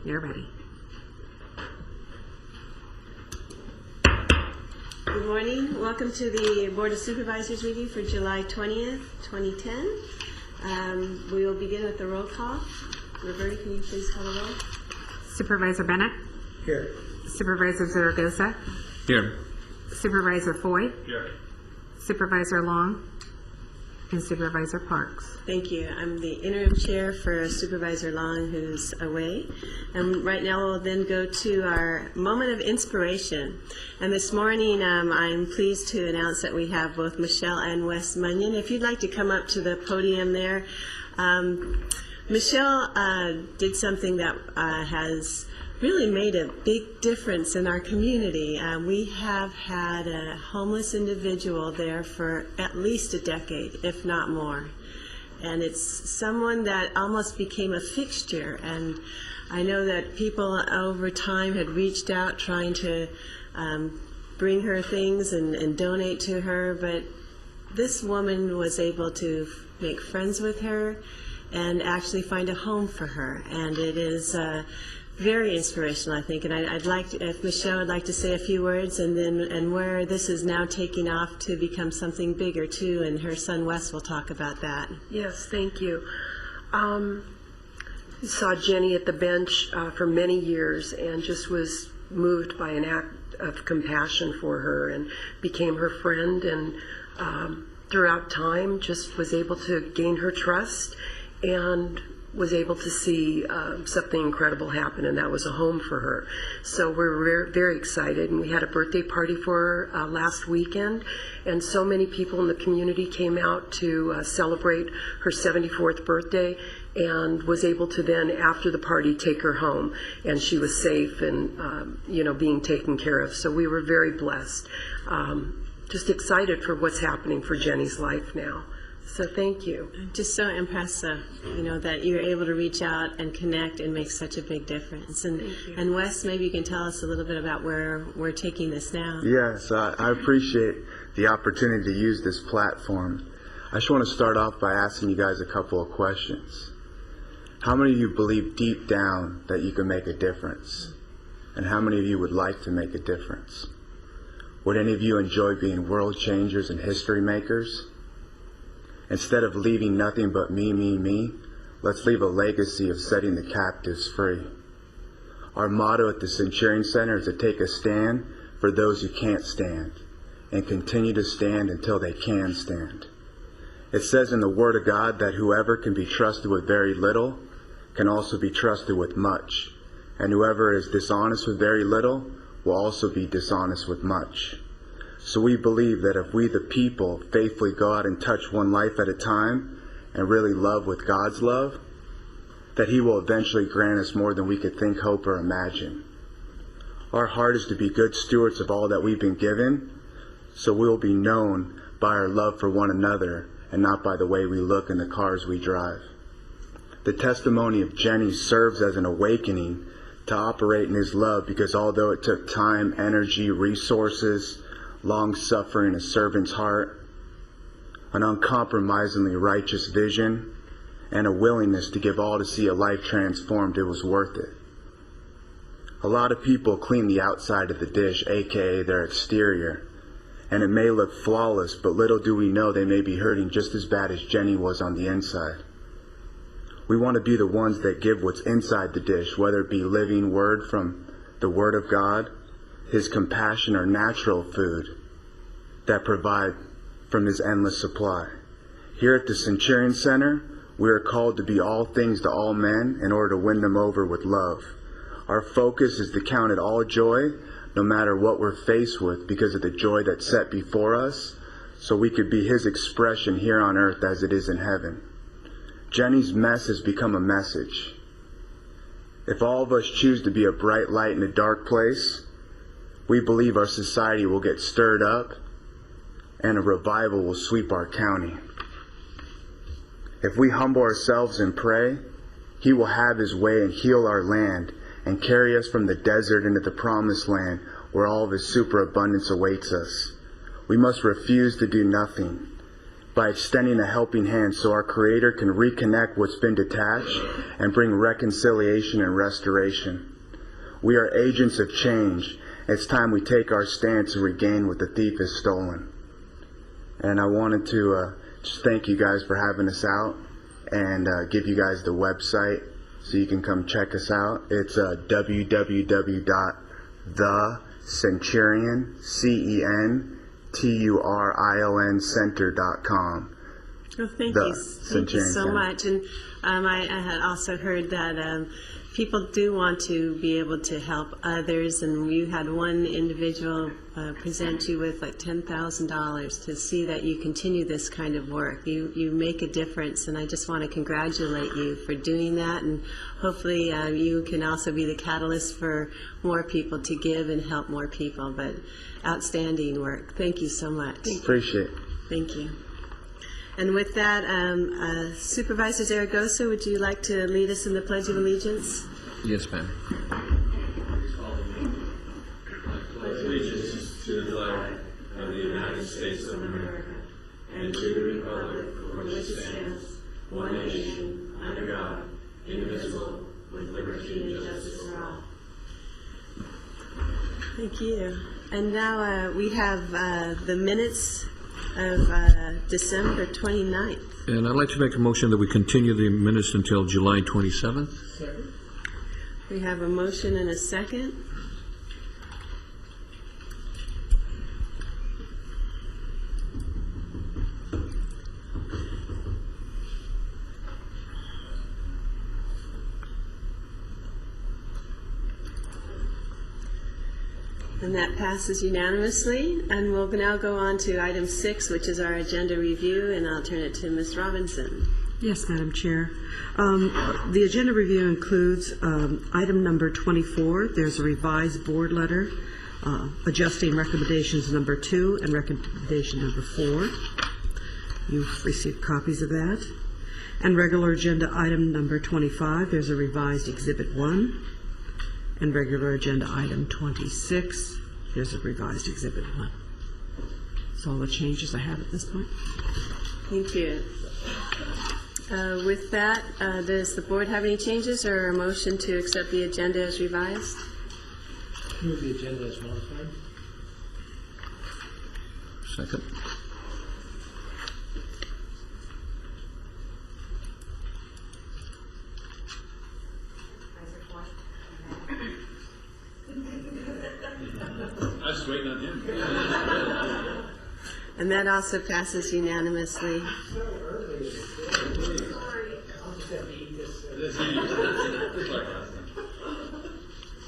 you're ready. Good morning. Welcome to the Board of Supervisors meeting for July 20th, 2010. We will begin with the roll call. Roberta, can you please call the roll? Supervisor Bennett? Here. Supervisor Zaragoza? Here. Supervisor Foy? Here. Supervisor Long? And Supervisor Parks. Thank you. I'm the interim chair for Supervisor Long, who's away. And right now we'll then go to our moment of inspiration. And this morning I'm pleased to announce that we have both Michelle and Wes Munyon. If you'd like to come up to the podium there. Michelle did something that has really made a big difference in our community. We have had a homeless individual there for at least a decade, if not more. And it's someone that almost became a fixture. And I know that people over time had reached out trying to bring her things and donate to her, but this woman was able to make friends with her and actually find a home for her. And it is very inspirational, I think. And I'd like to, if Michelle would like to say a few words, and where this is now taking off to become something bigger too, and her son Wes will talk about that. Yes, thank you. Saw Jenny at the bench for many years and just was moved by an act of compassion for her and became her friend, and throughout time just was able to gain her trust and was able to see something incredible happen, and that was a home for her. So we're very, very excited, and we had a birthday party for her last weekend, and so many people in the community came out to celebrate her 74th birthday, and was able to then, after the party, take her home, and she was safe and being taken care of. So we were very blessed. Just excited for what's happening for Jenny's life now. So thank you. Just so impressive, that you're able to reach out and connect and make such a big difference. And Wes, maybe you can tell us a little bit about where we're taking this now. Yes, I appreciate the opportunity to use this platform. I just want to start off by asking you guys a couple of questions. How many of you believe deep down that you can make a difference? And how many of you would like to make a difference? Would any of you enjoy being world changers and history makers? Instead of leaving nothing but me, let's leave a legacy of setting the captives free. Our motto at the Centurion Center is to take a stand for those who can't stand and continue to stand until they can stand. It says in the Word of God that whoever can be trusted with very little can also be trusted with much, and whoever is dishonest with very little will also be dishonest with much. So we believe that if we, the people, faithfully go out and touch one life at a time and really love with God's love, that He will eventually grant us more than we could think, hope, or imagine. Our heart is to be good stewards of all that we've been given, so we will be known by our love for one another and not by the way we look in the cars we drive. The testimony of Jenny serves as an awakening to operate in His love, because although it took time, energy, resources, long-suffering, a servant's heart, an uncompromisingly righteous vision, and a willingness to give all to see a life transformed, it was worth it. A lot of people clean the outside of the dish, aka their exterior, and it may look flawless, but little do we know they may be hurting just as bad as Jenny was on the inside. We want to be the ones that give what's inside the dish, whether it be living word from the Word of God, His compassion, or natural food that provide from His endless supply. Here at the Centurion Center, we are called to be all things to all men in order to win them over with love. Our focus is to count it all joy, no matter what we're faced with, because of the joy that's set before us, so we could be His expression here on earth as it is in heaven. Jenny's mess has become a message. If all of us choose to be a bright light in a dark place, we believe our society will get stirred up and a revival will sweep our county. If we humble ourselves and pray, He will have His way and heal our land and carry us from the desert into the promised land where all of His superabundance awaits us. We must refuse to do nothing by extending a helping hand so our Creator can reconnect what's been detached and bring reconciliation and restoration. We are agents of change. It's time we take our stance and regain what the thief has stolen. And I wanted to just thank you guys for having us out and give you guys the website so you can come check us out. It's www.thecenturin, center.com. Well, thank The you Centurion so Center. much. And I had also heard that people do want to be able to help others, and you had one individual present you with like $10,000 to see that you continue this kind of work. You make a difference, and I just want to congratulate you for doing that, and hopefully you can also be the catalyst for more people to give and help more people. But outstanding work. Thank you so much. Appreciate it. Thank you. And with that, Supervisor Zaragoza, would you like to lead us in the Pledge of Allegiance? Yes, ma'am. Allegiance to the flag of the United States of America and to the republic for which it stands, one nation, under God, indivisible, with liberty and justice for all. Thank you. And now we have the minutes of December 29th. And I'd like to make a motion that we continue the minutes until July 27th. We have a motion and a second. And that passes unanimously. And we'll now go on to item 6, which is our agenda review, and I'll turn it to Ms. Robinson. Yes, Madam Chair. The agenda review includes item number 24. There's a revised board letter adjusting recommendations number 2 and recommendation number 4. You've received copies of that. And regular agenda item number 25, there's a revised exhibit 1. And regular agenda item 26, there's a revised exhibit 1. That's all the changes I have at this point. Thank you. With that, does the board have any changes or a motion to accept the agenda as revised? Move the agenda as modified. Second. I was waiting on him. And that also passes unanimously.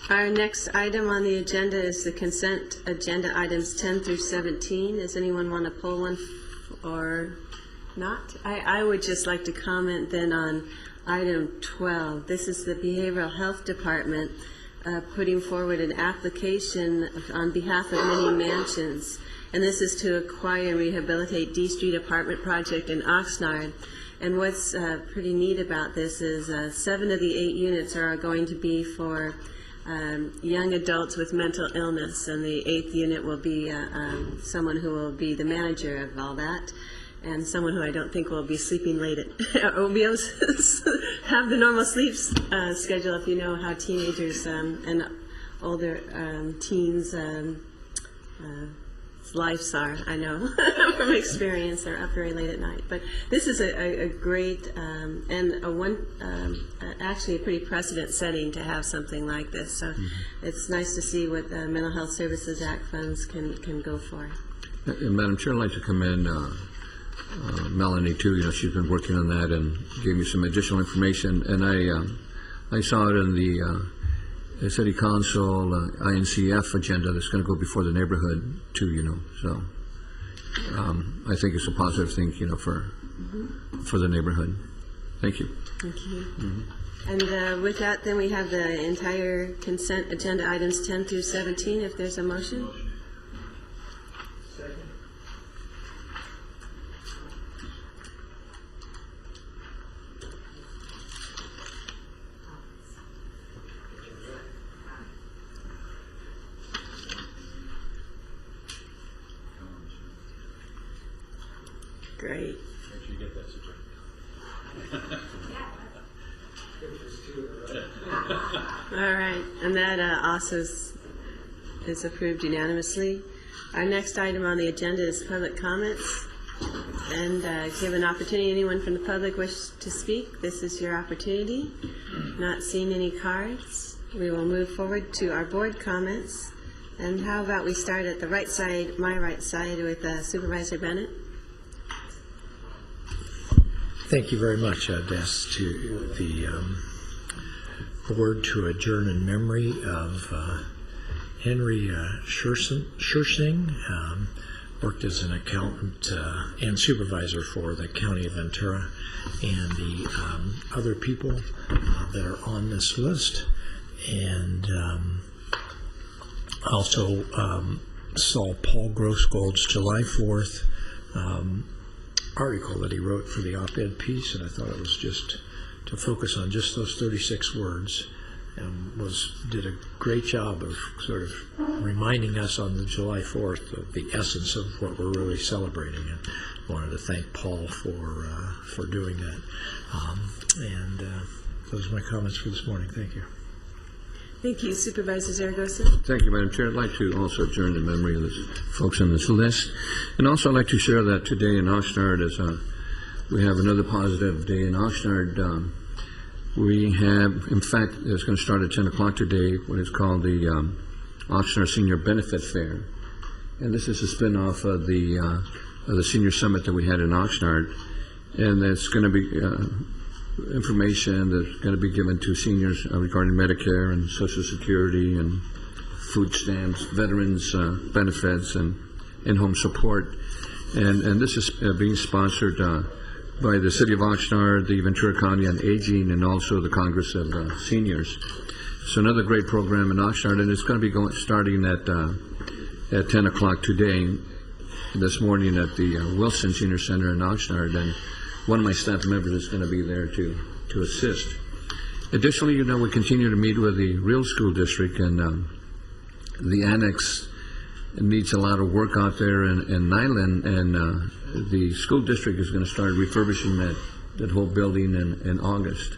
Our next item on the agenda is the consent agenda items 10 through 17. Does anyone want to pull one or not? I would just like to comment then on item 12. This is the Behavioral Health Department putting forward an application on behalf of many mansions. And this is to acquire and rehabilitate D Street apartment project in Oxnard. And what's pretty neat about this is 7 of the 8 units are going to be for young adults with mental illness, and the 8th unit will be someone who will be the manager of all that, and someone who I don't think will be sleeping late or will be able to have the normal sleep schedule, if you know how teenagers and older teens lives are, I know from experience. They're up very late at night. But this is a great and actually a pretty precedent setting to have something like this. So it's nice to see what the Mental Health Services Act funds can go for. Madam Chair, I'd like to commend Melanie too. You know, she's been working on that and gave me some additional information. And I saw it in the City Council INCF agenda that's going to go before the neighborhood too. You know, so I think it's a positive thing. You know, for the neighborhood. Thank you. Thank you. And with that, then we have the entire consent agenda items 10 through 17. If there's a motion. Great. Make sure you get that, Susan. All right, and that also is approved unanimously. Our next item on the agenda is public comments. And give an opportunity, anyone from the public wish to speak, this is your opportunity. Not seeing any cards, we will move forward to our board comments. And how about we start at the right side, my right side, with Supervisor Bennett? Thank you very much. I'd ask to the board to adjourn in memory of Henry Schersing, worked as an accountant and supervisor for the County of Ventura, and the other people that are on this list. And also saw Paul Grossgold's July 4th article that he wrote for the op-ed piece, and I thought it was just to focus on just those 36 words, and did a great job of sort of reminding us on the July 4th of the essence of what we're really celebrating. And I wanted to thank Paul for doing that. And those are my comments for this morning. Thank you. Thank you, Supervisor Zaragoza. Thank you, Madam Chair. I'd like to also adjourn in memory of the folks on this list. And also I'd like to share that today in Oxnard we have another positive day in Oxnard. We have, in fact, it's going to start at 10 o'clock today, what is called the Oxnard Senior Benefit Fair. And this is a spin-off of the Senior Summit that we had in Oxnard. And it's going to be information that's going to be given to seniors regarding Medicare and Social Security and food stamps, veterans benefits, and in-home support. And this is being sponsored by the City of Oxnard, the Ventura County on Aging, and also the Congress of Seniors. So another great program in Oxnard, and it's going to be starting at 10 o'clock today, this morning at the Wilson Senior Center in Oxnard, and one of my staff members is going to be there to assist. Additionally, we continue to meet with the Real School District, and the annex needs a lot of work out there in Nyland, and the school district is going to start refurbishing that whole building in August,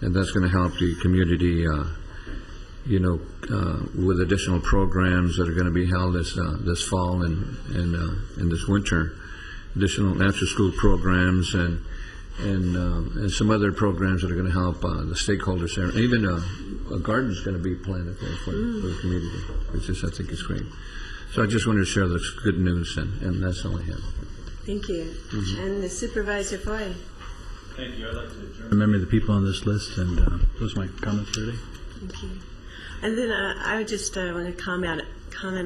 and that's going to help the community, with additional programs that are going to be held this fall and this winter, additional after-school programs and some other programs that are going to help the stakeholders there. And even a garden is going to be planted there for the community, which I think is great. So I just wanted to share this good news, and that's all I have. Thank you. And the Supervisor Foy. Thank you. I'd like to adjourn in memory of the people on this list, and those are my comments for today. Thank you. And then I would just want to comment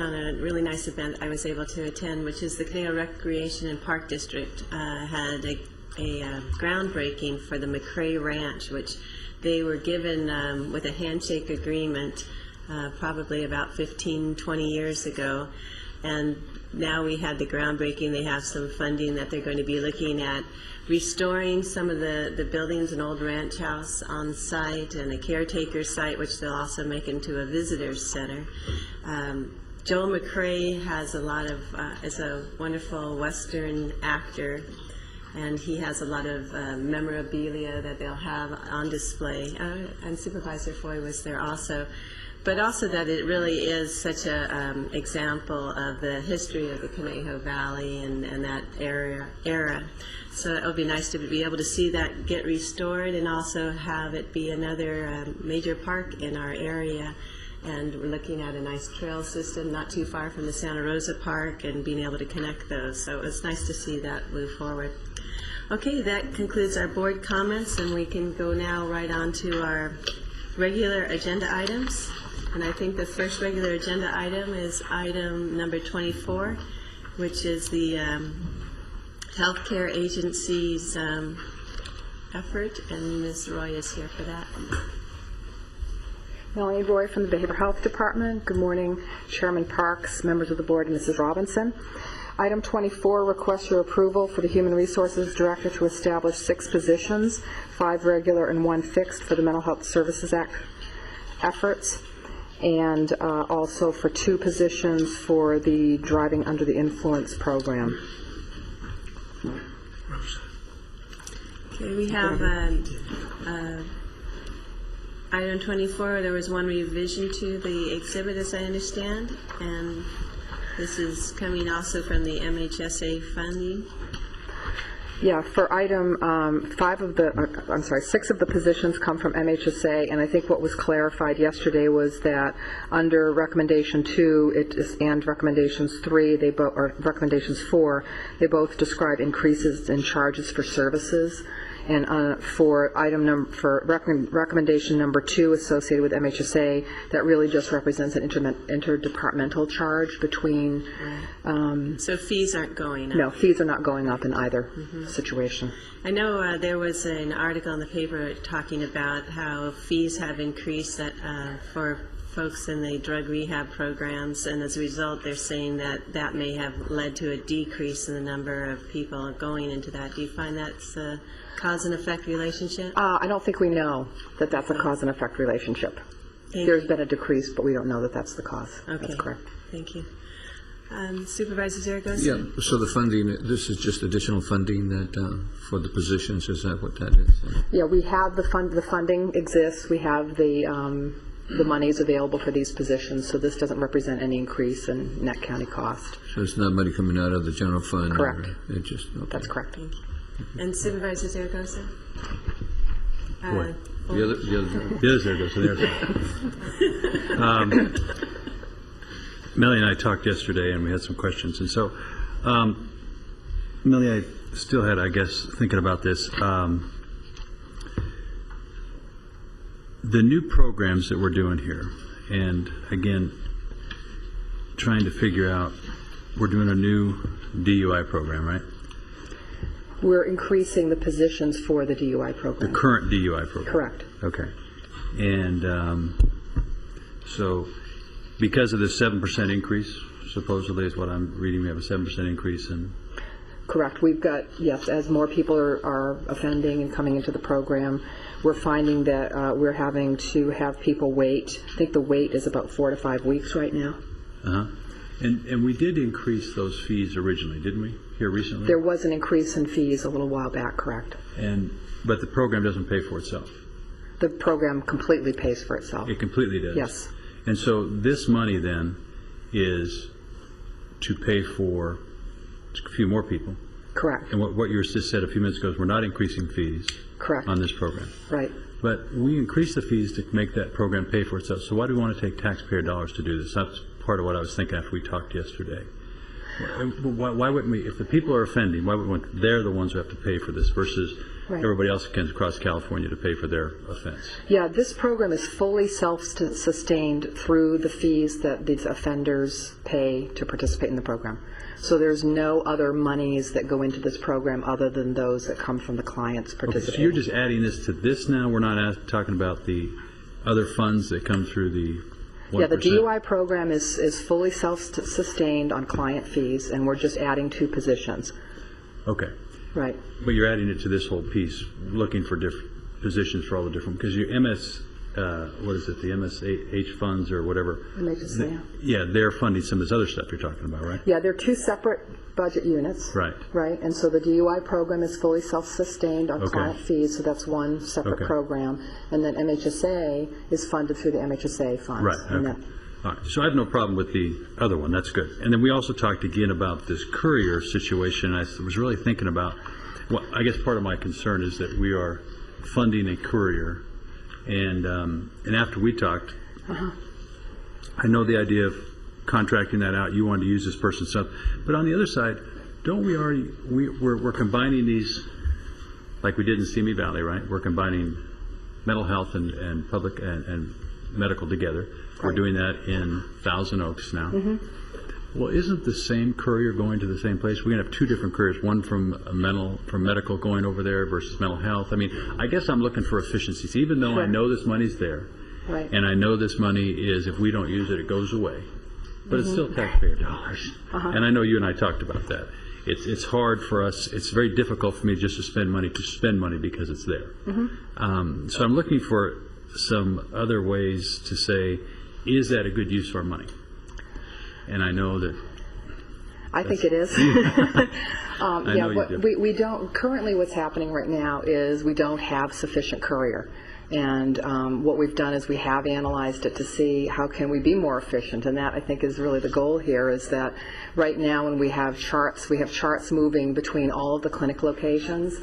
on a really nice event I was able to attend, which is the Canal Recreation and Park District had a groundbreaking for the McCrae Ranch, which they were given with a handshake agreement probably about 15, 20 years ago. And now we had the groundbreaking. They have some funding that they're going to be looking at restoring some of the buildings, an old ranch house on site and a caretaker site, which they'll also make into a visitor's center. Joel McCrae has is a wonderful Western actor, and he has a lot of memorabilia that they'll have on display. And Supervisor Foy was there also. But also that it really is such a example of the history of the Conejo Valley and that era. So it would be nice to be able to see that get restored and also have it be another major park in our area. And we're looking at a nice trail system not too far from the Santa Rosa Park and being able to connect those. So it's nice to see that move forward. Okay, that concludes our board comments, and we can go now right on to our regular agenda items. And I think the first regular agenda item is item number 24, which is the healthcare agency's effort, and Ms. Roy is here for that. Melanie Roy from the Behavioral Health Department. Good morning, Chairman Parks, members of the board, and Mrs. Robinson. Item 24 requests your approval for the Human Resources Director to establish 6 positions, 5 regular and 1 fixed for the Mental Health Services Act efforts, and also for 2 positions for the Driving Under the Influence program. Okay, we have item 24. There was one revision to the exhibit, as I understand, and this is coming also from the MHSA funding. Yeah, for item 6 of the positions come from MHSA, and I think what was clarified yesterday was that under recommendation 2 and recommendations 3, or recommendations 4, they both describe increases in charges for services. And for recommendation number 2 associated with MHSA, that really just represents an interdepartmental charge between. So fees aren't going up? No, fees are not going up in either situation. I know there was an article in the paper talking about how fees have increased for folks in the drug rehab programs, and as a result they're saying that may have led to a decrease in the number of people going into that. Do you find that's a cause and effect relationship? I don't think we know that that's a cause and effect relationship. Thank There's you. been a decrease, but we don't know that that's the cause. Okay. That's correct. Thank you. Supervisor Zaragoza? Yeah, so the funding, this is just additional funding that, for the positions, is that what that is? Yeah, we have the funding exists. We have the monies available for these positions, so this doesn't represent any increase in net county cost. So it's not money coming out of the general fund? Correct. It just, okay. That's correct. Thank you. And Supervisor Zaragoza? Boy. The other, There goes. Melanie and I talked yesterday, and we had some questions. And so, Melanie, I still had, I guess, thinking about this. The new programs that we're doing here, and again, trying to figure out, we're doing a new DUI program, right? We're increasing the positions for the DUI The program. current DUI program. Correct. Okay. And so because of this 7% increase, supposedly is what I'm reading, we have a 7% increase in. Correct. We've got, yes, as more people are offending and coming into the program, we're finding that we're having to have people wait. I think the wait is about 4 to 5 weeks right now. Uh-huh. And we did increase those fees originally, didn't we, here recently? There was an increase in fees a little while back, correct? But the program doesn't pay for itself. The program completely pays for itself. It completely does. Yes. And so this money then is to pay for a few more people. Correct. And what you just said a few minutes ago is we're not increasing fees Correct. on this program. Right. But we increased the fees to make that program pay for itself. So why do we want to take taxpayer dollars to do this? That's part of what I was thinking after we talked yesterday. Why wouldn't we, if the people are offending, why wouldn't they're the ones who have to pay for this versus Right. everybody else that comes across California to pay for their offense? Yeah, this program is fully self-sustained through the fees that these offenders pay to participate in the program. So there's no other monies that go into this program other than those that come from the clients Okay, participating. so you're just adding this to this now? We're not talking about the other funds that come through the 1%? Yeah, the DUI program is fully self-sustained on client fees, and we're just adding 2 positions. Okay. Right. But you're adding it to this whole piece, looking for different positions for all the different, because your what is it, the MSH funds or whatever? MHSA. Yeah, they're funding some of this other stuff you're talking about, right? Yeah, they're 2 separate budget units. Right. Right, and so the DUI program is fully self-sustained on Okay. client fees, so that's one separate Okay. program. And then MHSA is funded through the MHSA funds. Right, And okay. that- All right, so I have no problem with the other one, that's good. And then we also talked again about this courier situation. I was really thinking about, well, I guess part of my concern is that we are funding a courier, and after we talked, I know the idea of contracting that out, you wanted to use this person's stuff, but on the other side, don't we already, we're combining these, like we did in Simi Valley, right? We're combining mental health and public and medical together. We're doing that in Thousand Oaks now. Well, isn't the same courier going to the same place? We're going to have 2 different couriers, one from medical going over there versus mental health. I mean, I guess I'm looking for efficiencies, even though I Sure. know this money's there. Right. And I know this money is, if we don't use it, it goes away. But it's still taxpayer dollars. And I know you and I talked about that. It's hard for us, it's very difficult for me just to spend money because it's there. So I'm looking for some other ways to say, is that a good use of our money? And I know that I think it is. I know you do. We don't, currently what's happening right now is we don't have sufficient courier. And what we've done is we have analyzed it to see how can we be more efficient. And that, I think, is really the goal here, is that right now when we have charts moving between all of the clinic locations,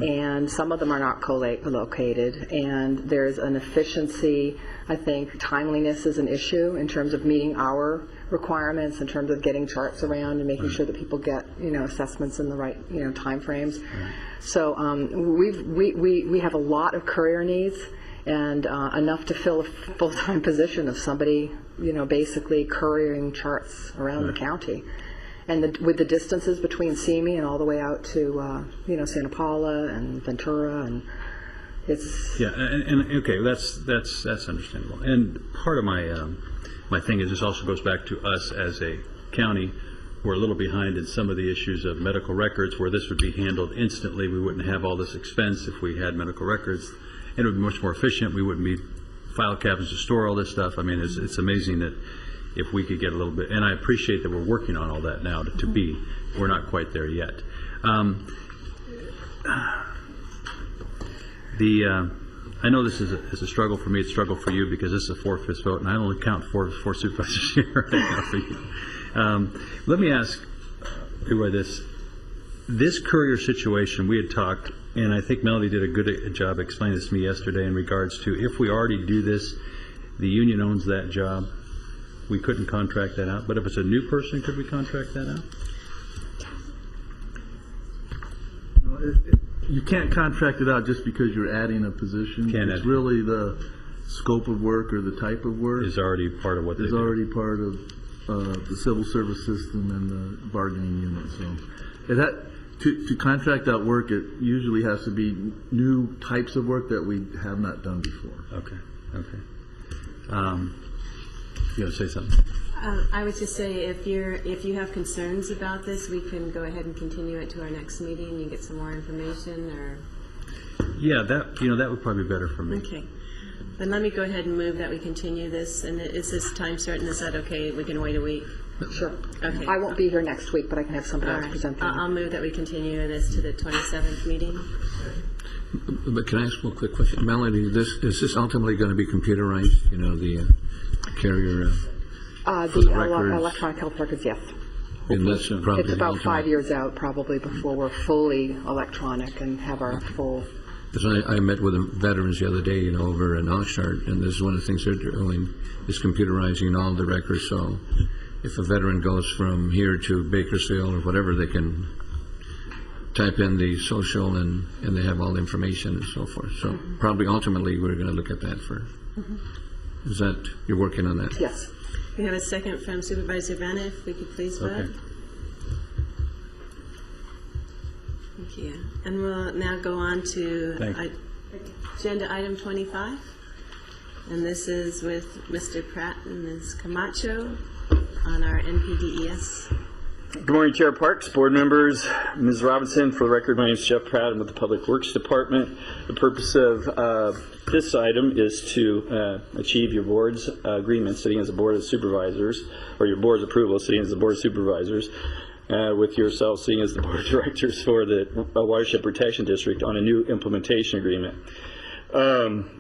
and some of them are not co-located, and there's an efficiency. I think timeliness is an issue in terms of meeting our requirements, in terms of getting charts around and making sure that people get, assessments in the right, time frames. So we have a lot of courier needs, and enough to fill a full-time position of somebody, basically couriering charts around the county. And with the distances between Simi and all the way out to, Santa Paula and Ventura, and it's... Yeah, and okay, that's understandable. And part of my thing is this also goes back to us as a county. We're a little behind in some of the issues of medical records, where this would be handled instantly. We wouldn't have all this expense if we had medical records. And it would be much more efficient. We wouldn't need file cabinets to store all this stuff. I mean, it's amazing that if we could get a little bit, and I appreciate that we're working on all that now to be, we're not quite there yet. I know this is a struggle for me, it's a struggle for you, because this is a 4/5 vote, and I only count four supervisors here right now for you. Let me ask you this courier situation, we had talked, and I think Melody did a good job explaining this to me yesterday in regards to if we already do this, the union owns that job. We couldn't contract that out, but if it's a new person, could we contract that out? You can't contract it out just because you're adding a position. It's really the scope of work or the type of work Is already part of what they is do. already part of the civil service system and the bargaining unit. So to contract out work, it usually has to be new types of work that we have not done before. Okay. You want to say something? I would just say if you have concerns about this, we can go ahead and continue it to our next meeting. You get some more information, or Yeah, that would probably be better for me. okay. Then let me go ahead and move that we continue this. And is this time certain? Is that okay? We can wait a week. Sure. Okay. I won't be here next week, but I can have somebody All else right. present them. I'll move that we continue this to the 27th meeting. But can I ask one quick question? Melanie, is this ultimately going to be computerized, the carrier? For the records? Electronic health records, yes. And that's probably It's about the 5 years out, probably, before we're fully electronic and have our full... Because I met with the veterans the other day, over in Oxnard, and this is one of the things they're doing, is computerizing all the records. So if a veteran goes from here to Bakersfield or whatever, they can type in the social and they have all the information and so forth. So probably ultimately we're going to look at that for. Is that, you're working on that? Yes. We have a second from Supervisor Vanna, if we could please vote. Okay. Thank you. And we'll now go on to Thanks. agenda item 25. And this is with Mr. Pratt and Ms. Camacho on our NPDES. Good morning, Chair Parks, board members, Ms. Robinson. For the record, my name is Jeff Pratt. I'm with the Public Works Department. The purpose of this item is to achieve your board's agreement sitting as a board of supervisors, or your board's approval sitting as the board of supervisors, with yourself sitting as the board of directors for the Watershed Protection District on a new implementation agreement.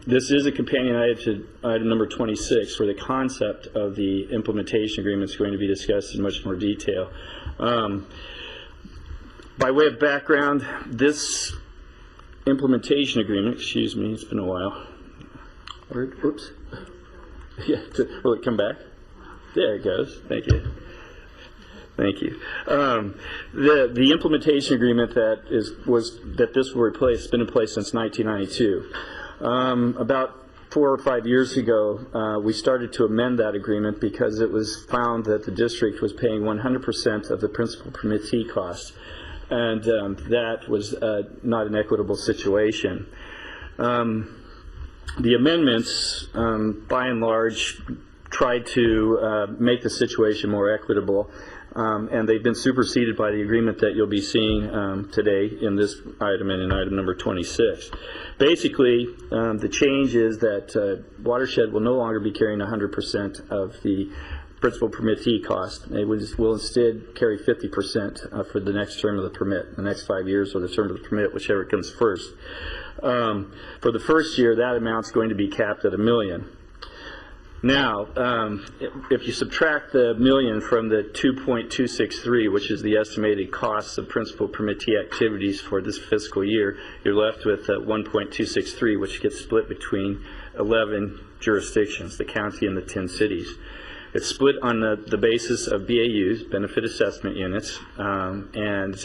This is a companion item to item number 26, where the concept of the implementation agreement is going to be discussed in much more detail. By way of background, this implementation agreement, excuse me, it's been a while. Oops. Yeah, will it come back? There it goes. Thank you. Thank you. The implementation agreement that this will replace has been in place since 1992. About 4 or 5 years ago, we started to amend that agreement because it was found that the district was paying 100% of the principal permittee cost, and that was not an equitable situation. The amendments, by and large, tried to make the situation more equitable, and they've been superseded by the agreement that you'll be seeing today in this item and in item number 26. Basically, the change is that Watershed will no longer be carrying 100% of the principal permittee cost. They will instead carry 50% for the next term of the permit, the next 5 years or the term of the permit, whichever comes first. For the first year, that amount's going to be capped at $1 million. Now, if you subtract the $1 million from the 2.263, which is the estimated costs of principal permittee activities for this fiscal year, you're left with 1.263, which gets split between 11 jurisdictions, the county and the 10 cities. It's split on the basis of BAUs, benefit assessment units, and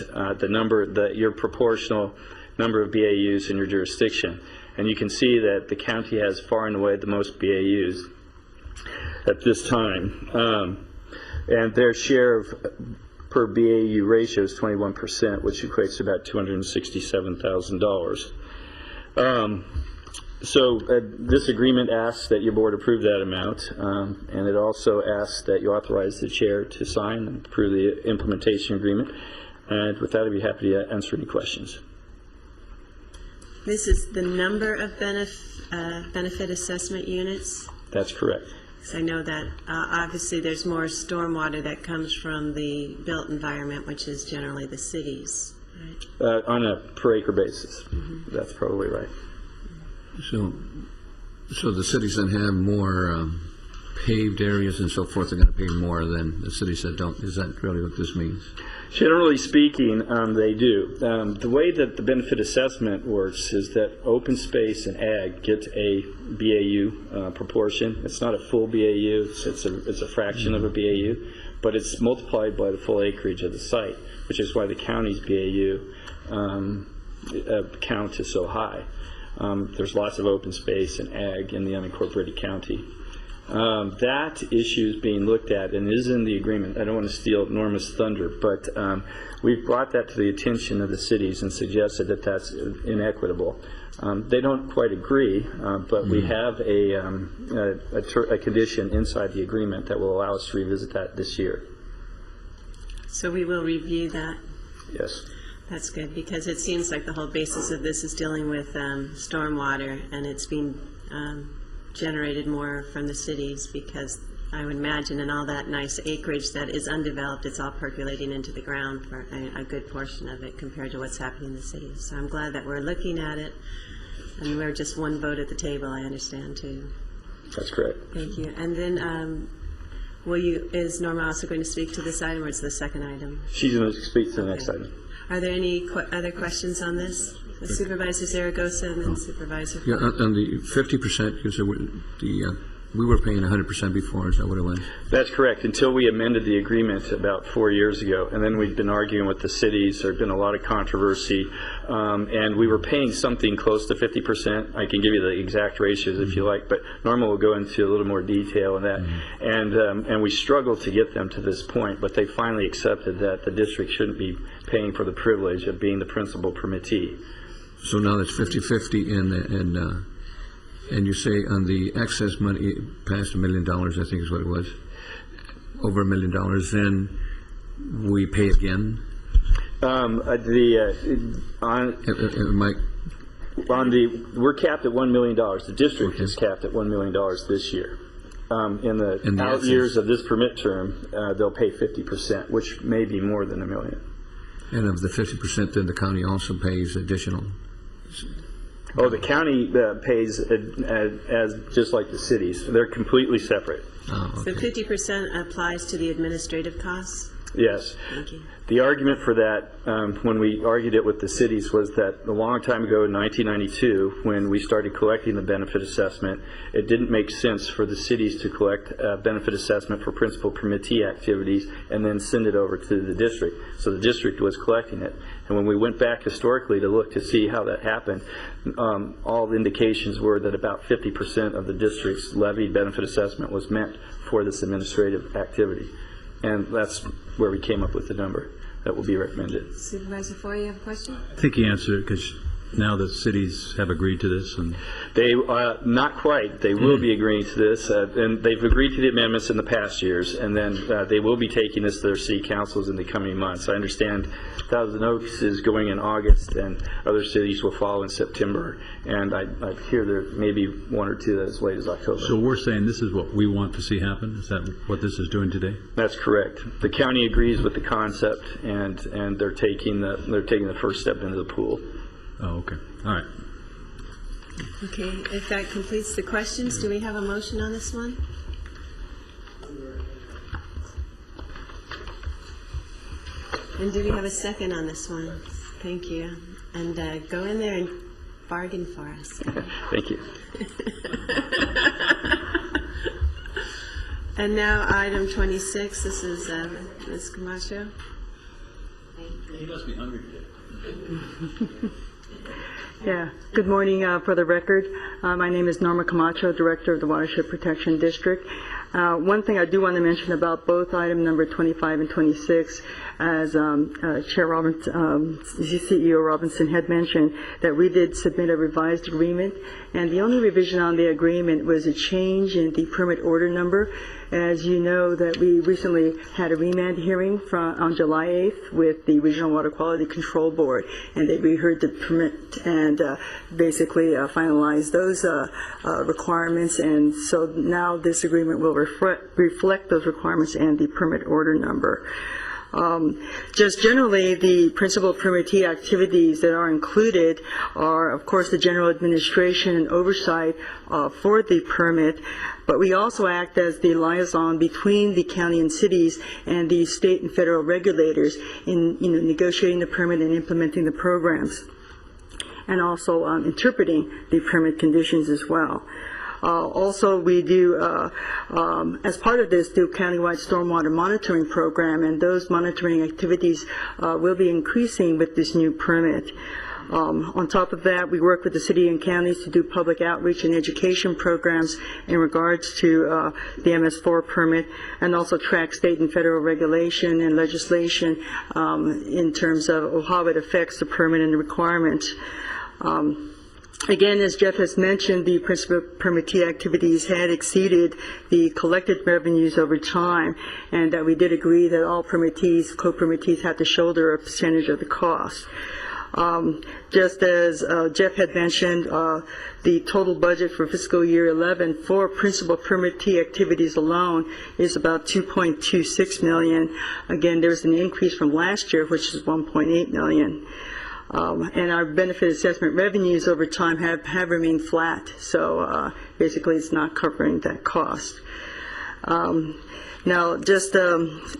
your proportional number of BAUs in your jurisdiction. And you can see that the county has far and away the most BAUs at this time. And their share of per BAU ratio is 21%, which equates to about $267,000. So this agreement asks that your board approve that amount, and it also asks that you authorize the chair to sign and approve the implementation agreement. And with that, I'd be happy to answer any questions. This is the number of benefit assessment units. That's correct. So I know that obviously there's more stormwater that comes from the built environment, which is generally the cities, right? On a per acre basis. Mm-hmm. That's probably right. So the cities that have more paved areas and so forth are going to pay more than the cities that don't. Is that really what this means? Generally speaking, they do. The way that the benefit assessment works is that open space and ag get a BAU proportion. It's not a full BAU. It's a fraction of a BAU, but it's multiplied by the full acreage of the site, which is why the county's BAU count is so high. There's lots of open space and ag in the unincorporated county. That issue is being looked at and is in the agreement. I don't want to steal Norma's thunder, but we've brought that to the attention of the cities and suggested that that's inequitable. They don't quite agree, but we have a condition inside the agreement that will allow us to revisit that this year. So we will review that. Yes. That's good, because it seems like the whole basis of this is dealing with stormwater, and it's being generated more from the cities, because I would imagine in all that nice acreage that is undeveloped, it's all percolating into the ground for a good portion of it compared to what's happening in the cities. So I'm glad that we're looking at it, and we're just one vote at the table, I understand, too. That's correct. Thank you. And then is Norma also going to speak to this item, or is the second item? She's going to speak to the next item. Are there any other questions on this? Supervisor Zaragoza and then Supervisor. Yeah, on the 50%, because we were paying 100% before. Is that what it was? That's correct. Until we amended the agreement about 4 years ago, and then we've been arguing with the cities. There's been a lot of controversy, and we were paying something close to 50%. I can give you the exact ratios if you like, but Norma will go into a little more detail on that. And we struggled to get them to this point, but they finally accepted that the district shouldn't be paying for the privilege of being the principal permittee. So now that's 50-50, and you say on the excess money past $1 million, I think is what it was, over $1 million, then we pay again. We're capped at $1 million. The district is capped at $1 million this year. In the out years of this permit term, they'll pay 50%, which may be more than $1 million. And of the 50%, then the county also pays additional. Oh, the county pays as just like the cities. They're completely separate. Oh, okay. So 50% applies to the administrative costs? Yes. Thank you. The argument for that, when we argued it with the cities, was that a long time ago in 1992, when we started collecting the benefit assessment, it didn't make sense for the cities to collect benefit assessment for principal permittee activities and then send it over to the district. So the district was collecting it. And when we went back historically to look to see how that happened, all the indications were that about 50% of the district's levied benefit assessment was meant for this administrative activity. And that's where we came up with the number that will be recommended. Supervisor Foy, you have a question? I think he answered it because now that cities have agreed to this? And They, not quite. They will be agreeing to this, and they've agreed to the amendments in the past years, and then they will be taking this to their city councils in the coming months. I understand Thousand Oaks is going in August, and other cities will follow in September, and I hear there may be one or two as late as October. so we're saying this is what we want to see happen? Is that what this is doing today? That's correct. The county agrees with the concept, and they're taking the first step into the pool. Oh, okay. All right. Okay, if that completes the questions, do we have a motion on this one? And do we have a second on this one? Thank you. And go in there and bargain for us. Thank you. And now item 26, this is Ms. Camacho. He must be hungry today. Yeah. Good morning. For the record, my name is Norma Camacho, Director of the Watershed Protection District. One thing I do want to mention about both item number 25 and 26, as Chair Robinson, CEO Robinson had mentioned, that we did submit a revised agreement, and the only revision on the agreement was a change in the permit order number. As you know, that we recently had a remand hearing on July 8th with the Regional Water Quality Control Board, and they reheard the permit and basically finalized those requirements, and so now this agreement will reflect those requirements and the permit order number. Just generally, the principal permittee activities that are included are, of course, the general administration and oversight for the permit, but we also act as the liaison between the county and cities and the state and federal regulators in negotiating the permit and implementing the programs, and also interpreting the permit conditions as well. Also, we do, as part of this, do countywide stormwater monitoring program, and those monitoring activities will be increasing with this new permit. On top of that, we work with the city and counties to do public outreach and education programs in regards to the MS4 permit, and also track state and federal regulation and legislation in terms of how it affects the permit and the requirements. Again, as Jeff has mentioned, the principal permittee activities had exceeded the collected revenues over time, and that we did agree that all permittees, co-permittees, had to shoulder a percentage of the cost. Just as Jeff had mentioned, the total budget for fiscal year 11 for principal permittee activities alone is about $2.26 million. Again, there's an increase from last year, which is $1.8 million. And our benefit assessment revenues over time have remained flat, so basically it's not covering that cost. Now, just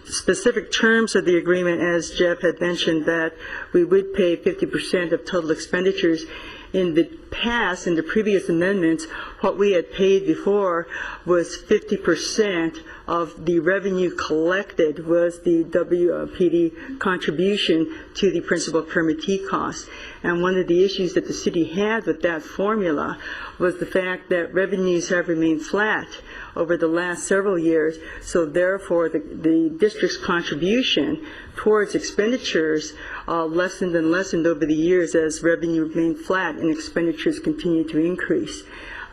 specific terms of the agreement, as Jeff had mentioned, that we would pay 50% of total expenditures. In the past, in the previous amendments, what we had paid before was 50% of the revenue collected was the WPD contribution to the principal permittee cost. And one of the issues that the city had with that formula was the fact that revenues have remained flat over the last several years, so therefore the district's contribution towards expenditures lessened and lessened over the years as revenue remained flat and expenditures continued to increase.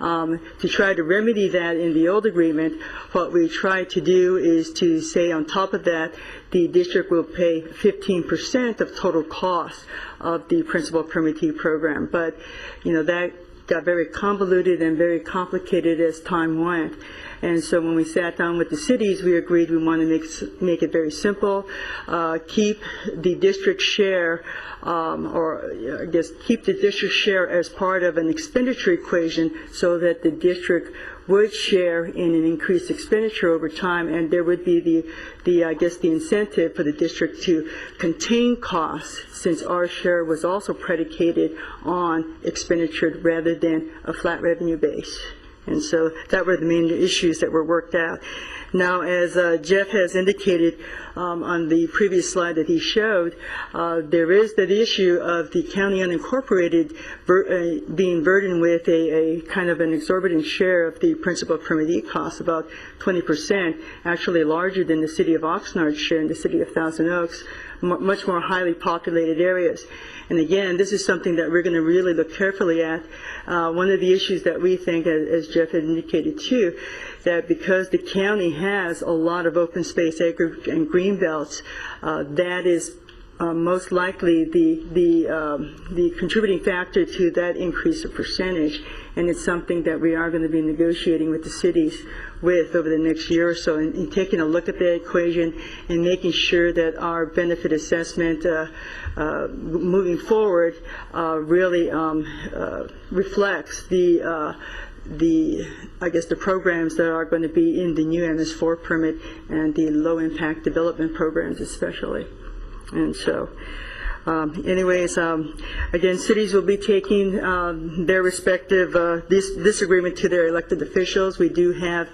To try to remedy that in the old agreement, what we tried to do is to say on top of that, the district will pay 15% of total cost of the principal permittee program. But, that got very convoluted and very complicated as time went. And so when we sat down with the cities, we agreed we want to make it very simple, keep the district share, keep the district share as part of an expenditure equation so that the district would share in an increased expenditure over time, and there would be the incentive for the district to contain costs, since our share was also predicated on expenditure rather than a flat revenue base. And so that were the main issues that were worked out. Now, as Jeff has indicated on the previous slide that he showed, there is that issue of the county unincorporated being burdened with a kind of an exorbitant share of the principal permittee costs, about 20%, actually larger than the city of Oxnard's share in the city of Thousand Oaks, much more highly populated areas. And again, this is something that we're going to really look carefully at. One of the issues that we think, as Jeff had indicated too, that because the county has a lot of open space acre and green belts, that is most likely the contributing factor to that increase of percentage. And it's something that we are going to be negotiating with the cities over the next year or so, and taking a look at the equation and making sure that our benefit assessment moving forward really reflects the programs that are going to be in the new MS4 permit and the low impact development programs especially. And so again, cities will be taking their respective disagreement to their elected officials. We do have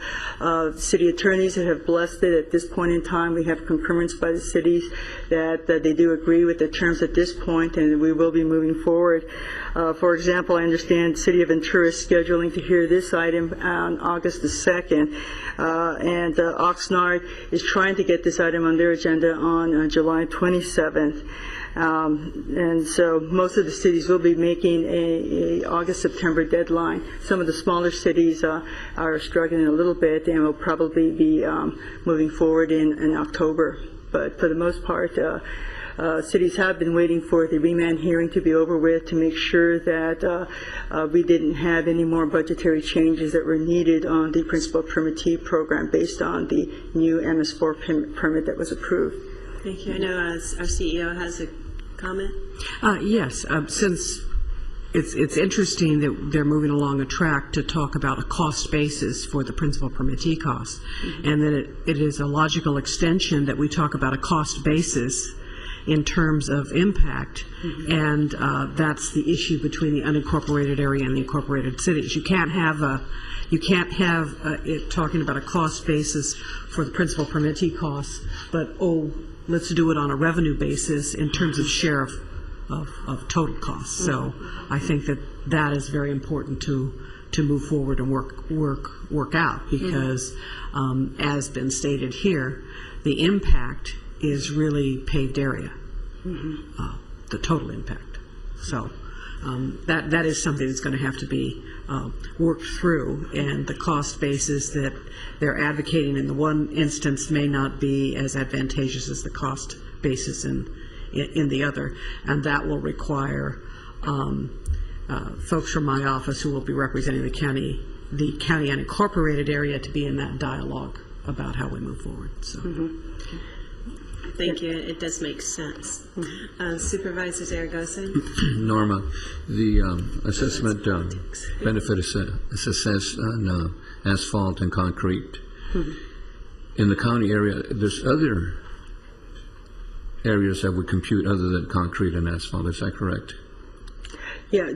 city attorneys that have blessed it at this point in time. We have concurrence by the cities that they do agree with the terms at this point, and we will be moving forward. For example, I understand the City of Ventura is scheduling to hear this item on August the 2nd, and Oxnard is trying to get this item on their agenda on July 27th. And so most of the cities will be making a August-September deadline. Some of the smaller cities are struggling a little bit and will probably be moving forward in October. But for the most part, cities have been waiting for the remand hearing to be over with to make sure that we didn't have any more budgetary changes that were needed on the principal permittee program based on the new MS4 permit that was approved. Thank you. I know our CEO has a comment. Yes, since it's interesting that they're moving along a track to talk about a cost basis for the principal permittee costs, and that it is a logical extension that we talk about a cost basis in terms of impact, and that's the issue between the unincorporated area and the incorporated cities. You can't have it talking about a cost basis for the principal permittee costs, but let's do it on a revenue basis in terms of share of total costs. So I think that is very important to move forward and work out, because as been stated here, the impact is really paved area, the total impact. So that is something that's going to have to be worked through, and the cost basis that they're advocating in the one instance may not be as advantageous as the cost basis in the other, and that will require folks from my office who will be representing the county unincorporated area to be in that dialogue about how we move forward. So. Thank you. It does make sense. Supervisor Zaragoza? Norma, the assessment benefit assessed on asphalt and concrete. In the county area, there's other areas that would compute other than concrete and asphalt. Is that correct? Yeah.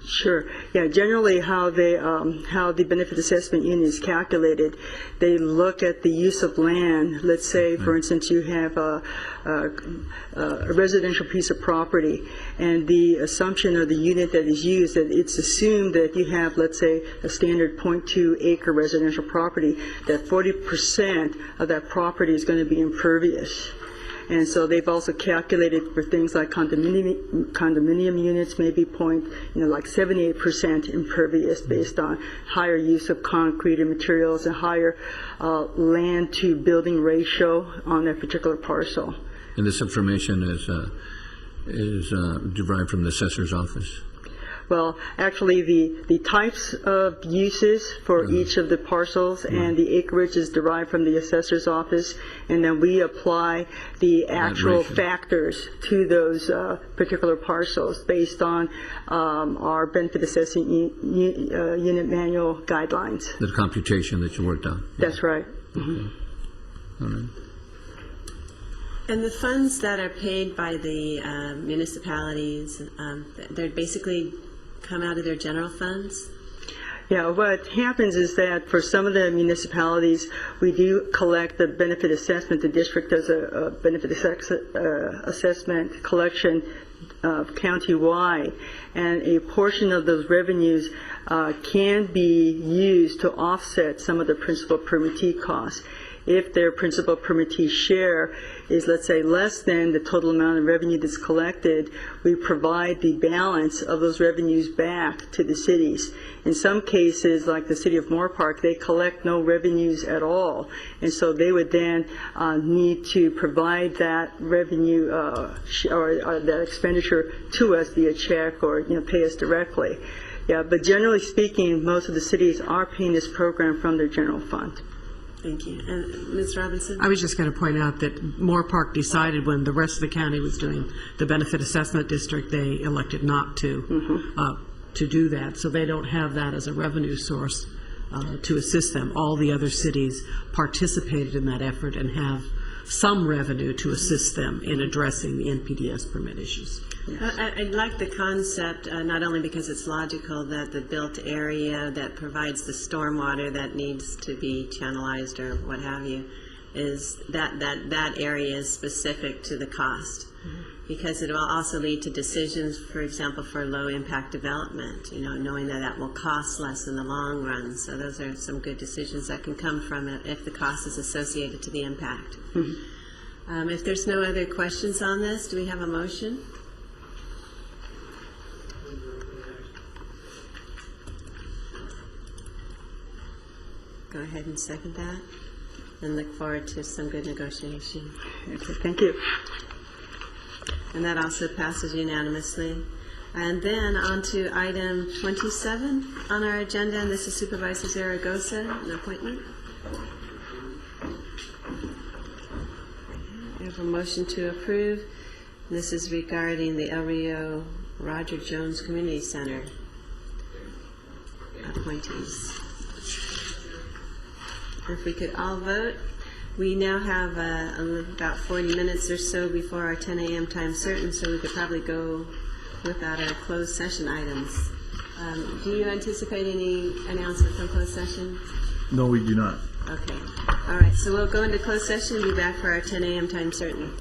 Sure. Yeah. Generally, how the benefit assessment unit is calculated, they look at the use of land. Let's say, for instance, you have a residential piece of property, and the assumption or the unit that is used, that it's assumed that you have, let's say, a standard 0.2 acre residential property, that 40% of that property is going to be impervious. And so they've also calculated for things like condominium units, maybe like 78% impervious based on higher use of concrete and materials and higher land to building ratio on that particular parcel. And this information is derived from the assessor's office? Well, actually, the types of uses for each of the parcels and the acreage is derived from the assessor's office, and then we apply the actual factors to those particular parcels based on our benefit assessing unit manual guidelines. The computation that you worked on? That's right. Okay. All right. And the funds that are paid by the municipalities, they're basically come out of their general funds? Yeah, what happens is that for some of the municipalities, we do collect the benefit assessment. The district does a benefit assessment collection countywide, and a portion of those revenues can be used to offset some of the principal permittee costs. If their principal permittee share is, let's say, less than the total amount of revenue that's collected, we provide the balance of those revenues back to the cities. In some cases, like the city of Moore Park, they collect no revenues at all, and so they would then need to provide that revenue or that expenditure to us via check or pay us directly. Yeah, but generally speaking, most of the cities are paying this program from their general fund. Thank you. And Ms. Robinson? I was just going to point out that Moore Park decided when the rest of the county was doing the benefit assessment district, they elected not to do that. So they don't have that as a revenue source to assist them. All the other cities participated in that effort and have some revenue to assist them in addressing the NPDS permit issues. I like the concept, not only because it's logical that the built area that provides the stormwater that needs to be channelized or what have you, is that area is specific to the cost. Because it will also lead to decisions, for example, for low impact development, knowing that will cost less in the long run. So those are some good decisions that can come from it if the cost is associated to the impact. If there's no other questions on this, do we have a motion? Go ahead and second that, and look forward to some good negotiation. Okay, thank you. And that also passes unanimously. And then on to item 27 on our agenda, and this is Supervisor Zaragoza, an appointment. We have a motion to approve. This is regarding the El Rio Roger Jones Community Center appointees. If we could all vote. We now have about 40 minutes or so before our 10 a.m. time certain, so we could probably go without our closed session items. Do you anticipate any announcement from closed session? No, we do not. Okay. All right, so we'll go into closed session and be back for our 10 a.m. time certain.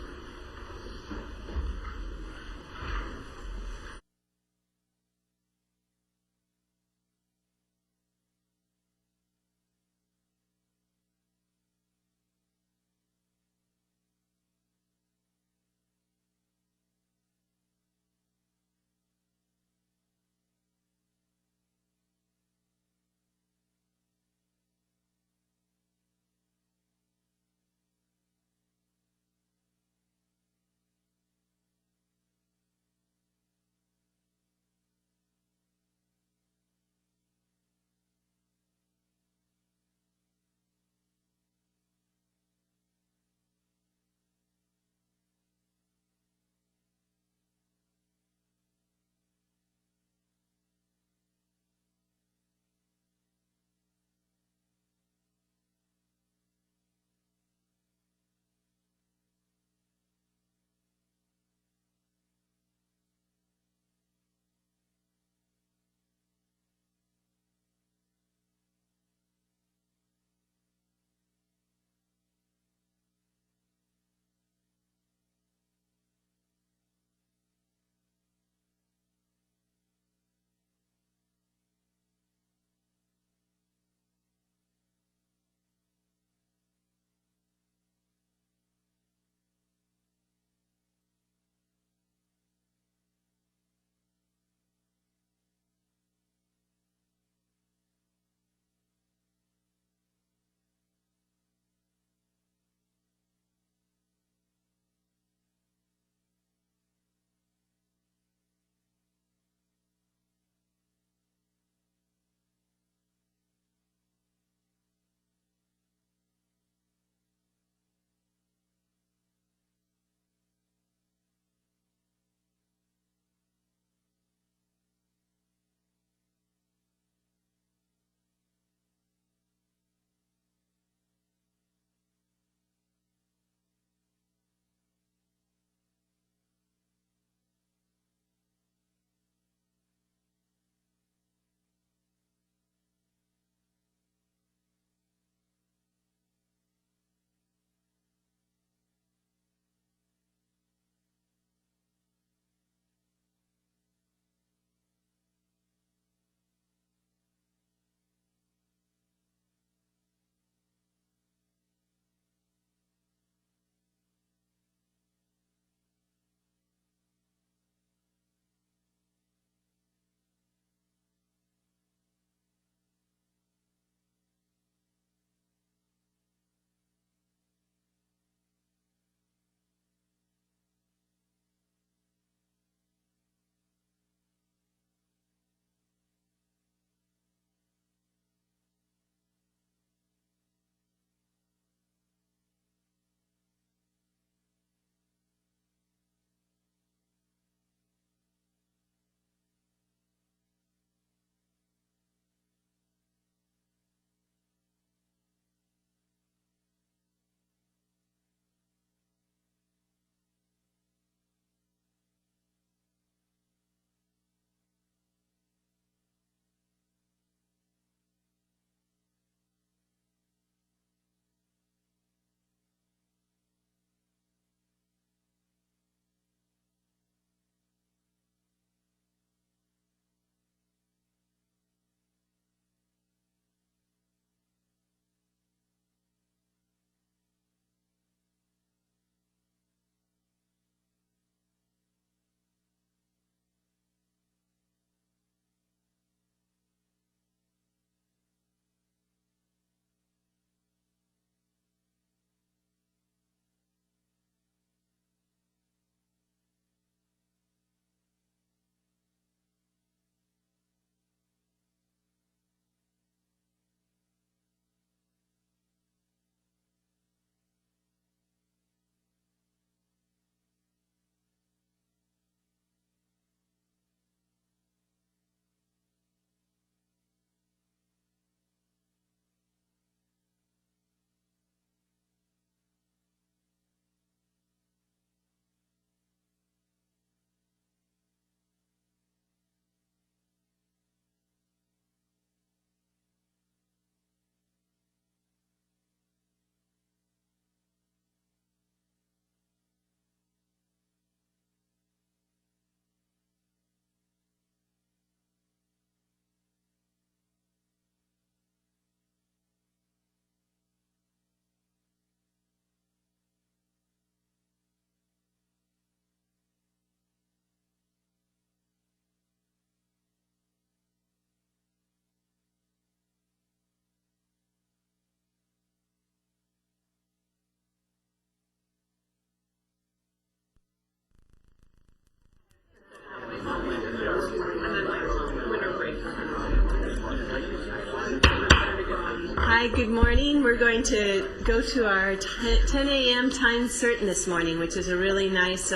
Hi, good morning. We're going to go to our 10 a.m. time certain this morning, which is a really nice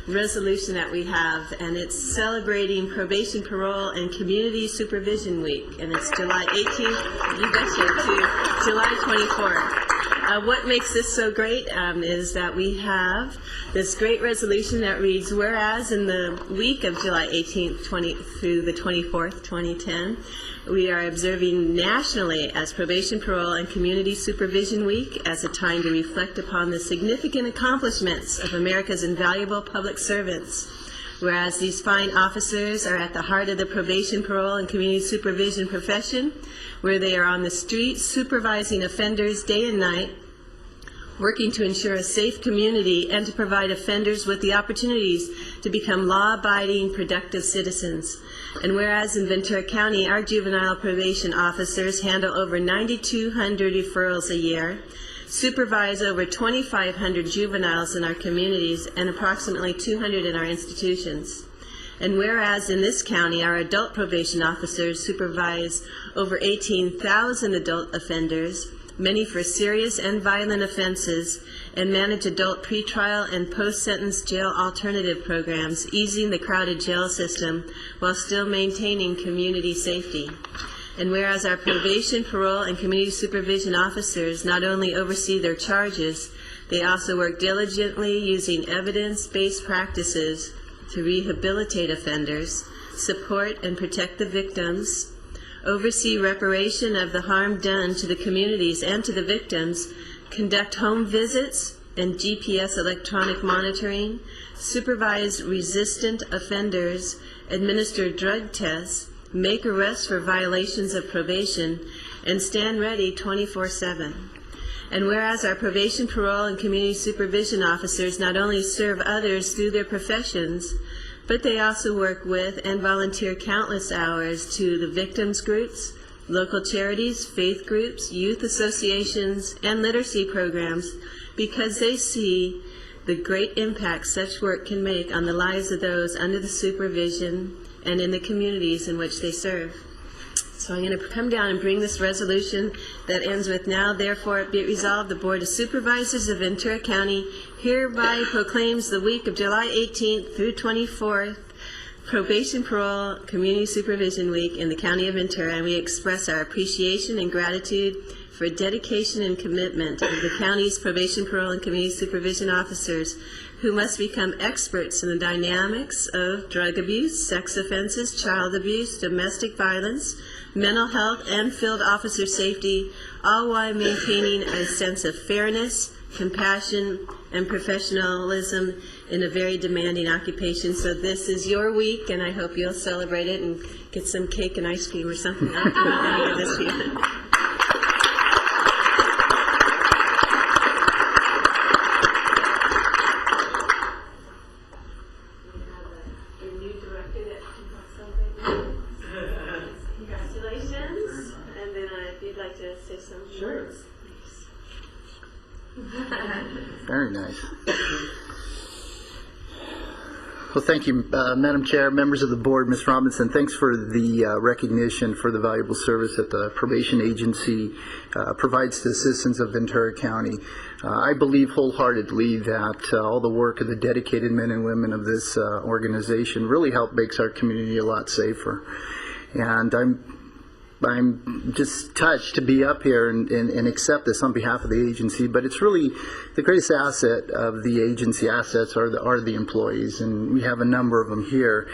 resolution that we have, and it's celebrating Probation, Parole, and Community Supervision Week, and it's July 18th, you betcha, to July 24th. What makes this so great is that we have this great resolution that reads, whereas in the week of July 18th through the 24th, 2010, we are observing nationally as Probation, Parole, and Community Supervision Week as a time to reflect upon the significant accomplishments of America's invaluable public servants. Whereas these fine officers are at the heart of the probation, parole, and community supervision profession, where they are on the streets supervising offenders day and night, working to ensure a safe community and to provide offenders with the opportunities to become law-abiding, productive citizens. And whereas in Ventura County, our juvenile probation officers handle over 9,200 referrals a year, supervise over 2,500 juveniles in our communities and approximately 200 in our institutions. And whereas in this county, our adult probation officers supervise over 18,000 adult offenders, many for serious and violent offenses, and manage adult pretrial and post-sentence jail alternative programs, easing the crowded jail system while still maintaining community safety. And whereas our probation, parole, and community supervision officers not only oversee their charges, they also work diligently using evidence-based practices to rehabilitate offenders, support and protect the victims, oversee reparation of the harm done to the communities and to the victims, conduct home visits and GPS electronic monitoring, supervise resistant offenders, administer drug tests, make arrests for violations of probation, and stand ready 24/7. And whereas our probation, parole, and community supervision officers not only serve others through their professions, but they also work with and volunteer countless hours to the victims groups, local charities, faith groups, youth associations, and literacy programs, because they see the great impact such work can make on the lives of those under the supervision and in the communities in which they serve. So I'm going to come down and bring this resolution that ends with, now therefore be it resolved, the Board of Supervisors of Ventura County hereby proclaims the week of July 18th through 24th Probation, Parole, Community Supervision Week in the County of Ventura, and we express our appreciation and gratitude for dedication and commitment of the county's probation, parole, and community supervision officers, who must become experts in the dynamics of drug abuse, sex offenses, child abuse, domestic violence, mental health, and field officer safety, all while maintaining a sense of fairness, compassion, and professionalism in a very demanding occupation. So this is your week, and I hope you'll celebrate it and get some cake and ice cream or something like that this year. Congratulations. And then if you'd like to say some words. Very nice. Well, thank you, Madam Chair, members of the board, Ms. Robinson. Thanks for the recognition for the valuable service that the probation agency provides to the citizens of Ventura County. I believe wholeheartedly that all the work of the dedicated men and women of this organization really makes our community a lot safer. And I'm just touched to be up here and accept this on behalf of the agency, but it's really the greatest asset of the agency. Assets are the employees, and we have a number of them here,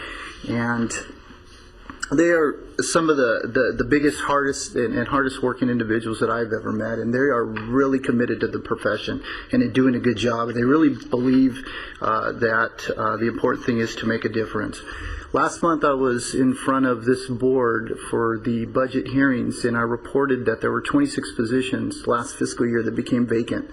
and they are some of the biggest, hardest working individuals that I've ever met, and they are really committed to the profession and in doing a good job. They really believe that the important thing is to make a difference. Last month I was in front of this board for the budget hearings, and I reported that there were 26 positions last fiscal year that became vacant.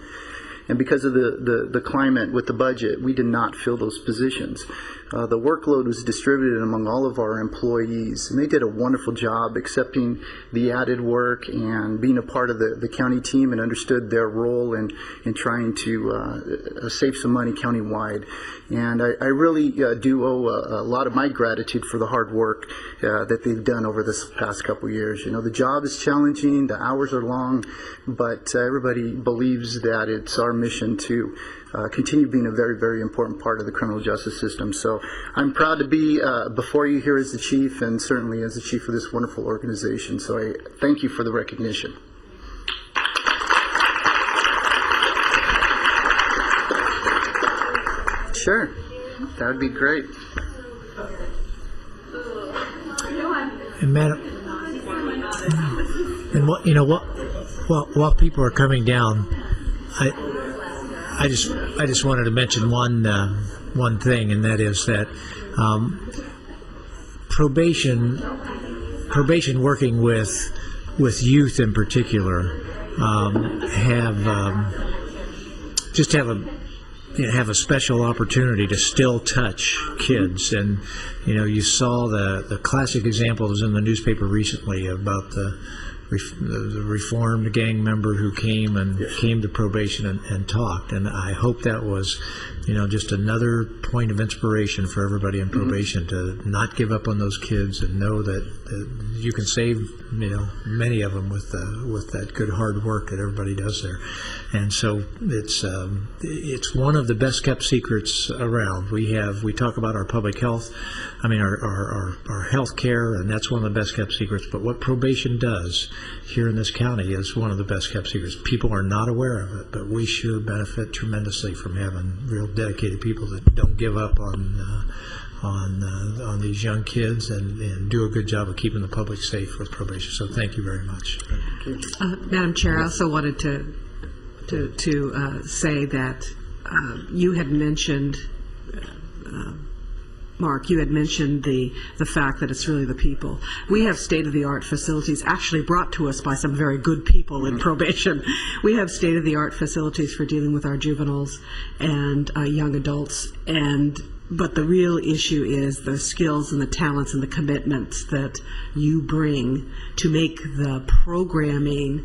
And because of the climate with the budget, we did not fill those positions. the workload was distributed among all of our employees, and they did a wonderful job accepting the added work and being a part of the county team, and understood their role in trying to save some money countywide. And I really do owe a lot of my gratitude for the hard work that they've done over this past couple years. You know, the job is challenging, the hours are long, but everybody believes that it's our mission to continue being a very, very important part of the criminal justice system. So I'm proud to be before you here as the chief, and certainly as the chief of this wonderful organization. So I thank you for the recognition. Sure, that would be great. And Madam, and what, you know, while people are coming down, I just wanted to mention one thing, and that is that probation working with youth in particular have a special opportunity to still touch kids. And you know, you saw the classic examples in the newspaper recently about the reformed gang member who came to probation and talked. And I hope that was, you know, just another point of inspiration for everybody in probation to not give up on those kids, and know that you can save, you know, many of them with that good hard work that everybody does there. And so it's one of the best kept secrets around. We talk about our public health, our health care, and that's one of the best kept secrets. But what probation does here in this county is one of the best kept secrets. People are not aware of it, but we sure benefit tremendously from having real dedicated people that don't give up on these young kids and do a good job of keeping the public safe with probation. So thank you very much. Madam Chair, I also wanted to say that you had mentioned, Mark, you had mentioned the fact that it's really the people. We have state-of-the-art facilities actually brought to us by some very good people in probation. We have state-of-the-art facilities for dealing with our juveniles and young adults, but the real issue is the skills and the talents and the commitments that you bring to make the programming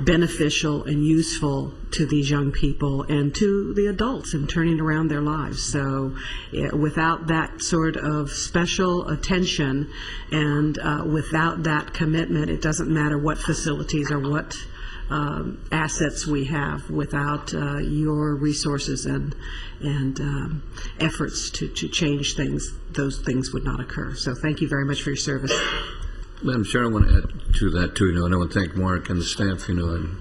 beneficial and useful to these young people and to the adults in turning around their lives. So without that sort of special attention and without that commitment, it doesn't matter what facilities or what assets we have. Without your resources and efforts to change things, those things would not occur. So thank you very much for your service. Madam Chair, I want to add to that too. You know, and I want to thank Mark and the staff. You know, and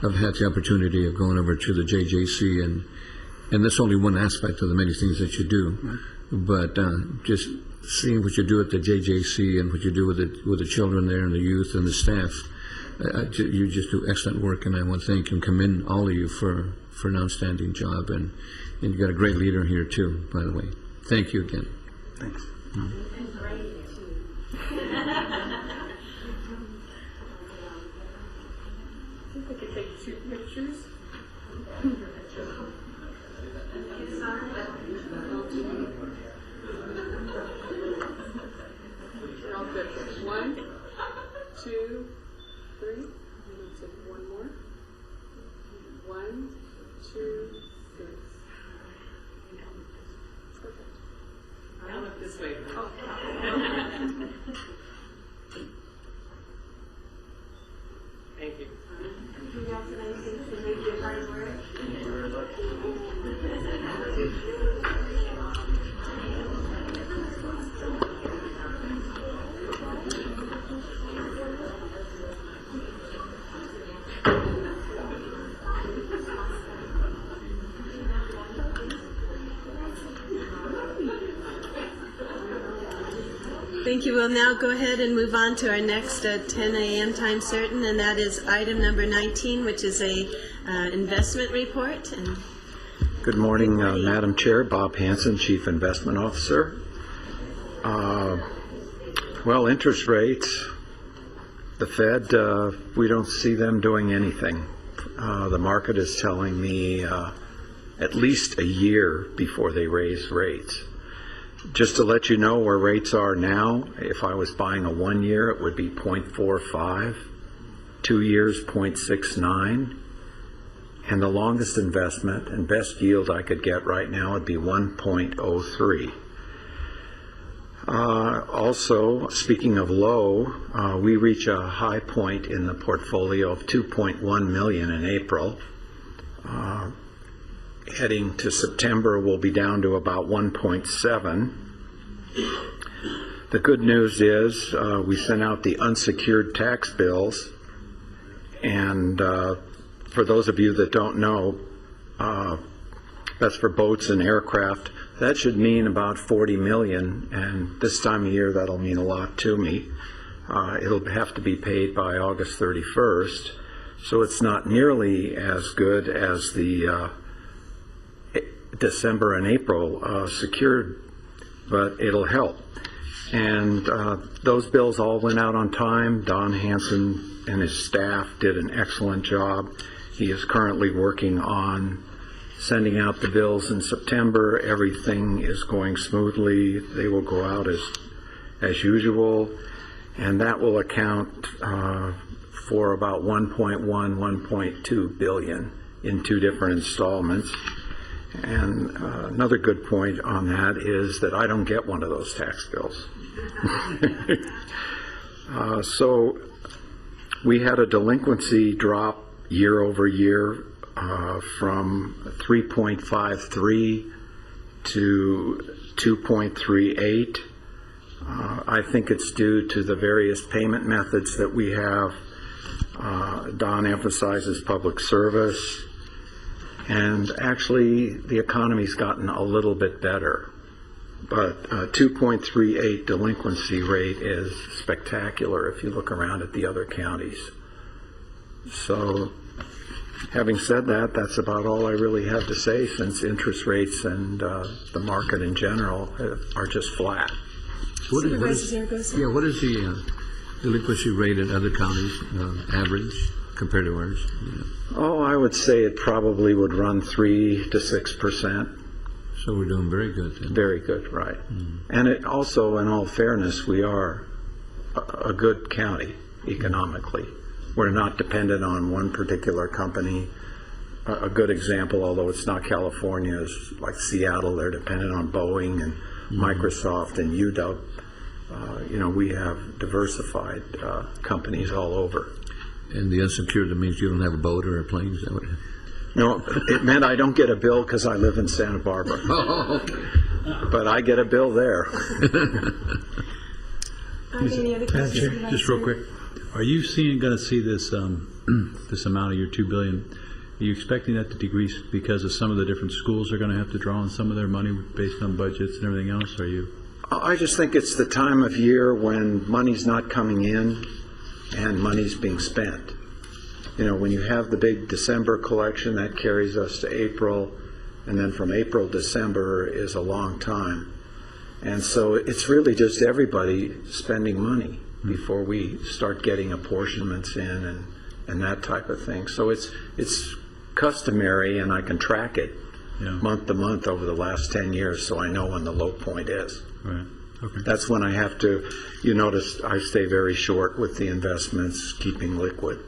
I've had the opportunity of going over to the JJC, and that's only one aspect of the many things that you do. But just seeing what you do at the JJC and what you do with the children there and the youth and the staff, you just do excellent work, and I want to thank and commend all of you for an outstanding job. And you got a great leader here too, by the way. Thank you again. Thanks. We could take 2 pictures. All good. 1, 2, 3. And we'll take 1 more. 1, 2, 3. Perfect. I'll look this way. Thank you. Thank you. We'll now go ahead and move on to our next 10 a.m. time certain, and that is item number 19, which is a investment report. And Good morning, Madam Chair. Bob Hanson, Chief Investment Officer. Well, interest rates, the Fed, we don't see them doing anything. The market is telling me at least a year before they raise rates. Just to let you know where rates are now, if I was buying a 1 year, it would be 0.45, 2 years 0.69, and the longest investment and best yield I could get right now would be 1.03. Also, speaking of low, we reach a high point in the portfolio of 2.1 million in April. Heading to September, we'll be down to about 1.7. The good news is we sent out the unsecured tax bills, and for those of you that don't know, that's for boats and aircraft. That should mean about 40 million, and this time of year that'll mean a lot to me. It'll have to be paid by August 31st, so it's not nearly as good as the December and April secured, but it'll help. And those bills all went out on time. Don Hanson and his staff did an excellent job. He is currently working on sending out the bills in September. Everything is going smoothly. They will go out as usual, and that will account for about 1.1, 1.2 billion in 2 different installments. And another good point on that is that I don't get one of those tax bills. So we had a delinquency drop year over year from 3.53 to 2.38. I think it's due to the various payment methods that we have. Don emphasizes public service, and actually the economy's gotten a little bit better. But 2.38 delinquency rate is spectacular if you look around at the other counties. So having said that, that's about all I really have to say, since interest rates and the market in general are just flat. What is the delinquency rate in other counties, average, compared to ours? Yeah. Oh, I would say it probably would run 3 to 6%. So we're doing very good then. Very good, right. And it also, in all fairness, we are a good county economically. We're not dependent on one particular company. A good example, although it's not California, is like Seattle. They're dependent on Boeing and Microsoft and UW. We have diversified companies all over. And the unsecured, that means you don't have a boat or a plane? Is that what? No, it meant I don't get a bill because I live in Santa Barbara. Oh, okay. But I get a bill there. Any other questions? Just real quick, are you going to see this this amount of your $2 billion? Are you expecting that to decrease because of some of the different schools are going to have to draw on some of their money based on budgets and everything else? Are you? I just think it's the time of year when money's not coming in and money's being spent. When you have the big December collection, that carries us to April, and then from April, December is a long time. And so it's really just everybody spending money before we start getting apportionments in and that type of thing. So it's customary, and I can track it month to month over the last 10 years, so I know when the low point is. Right. Okay. That's when I have to, you notice I stay very short with the investments, keeping liquid.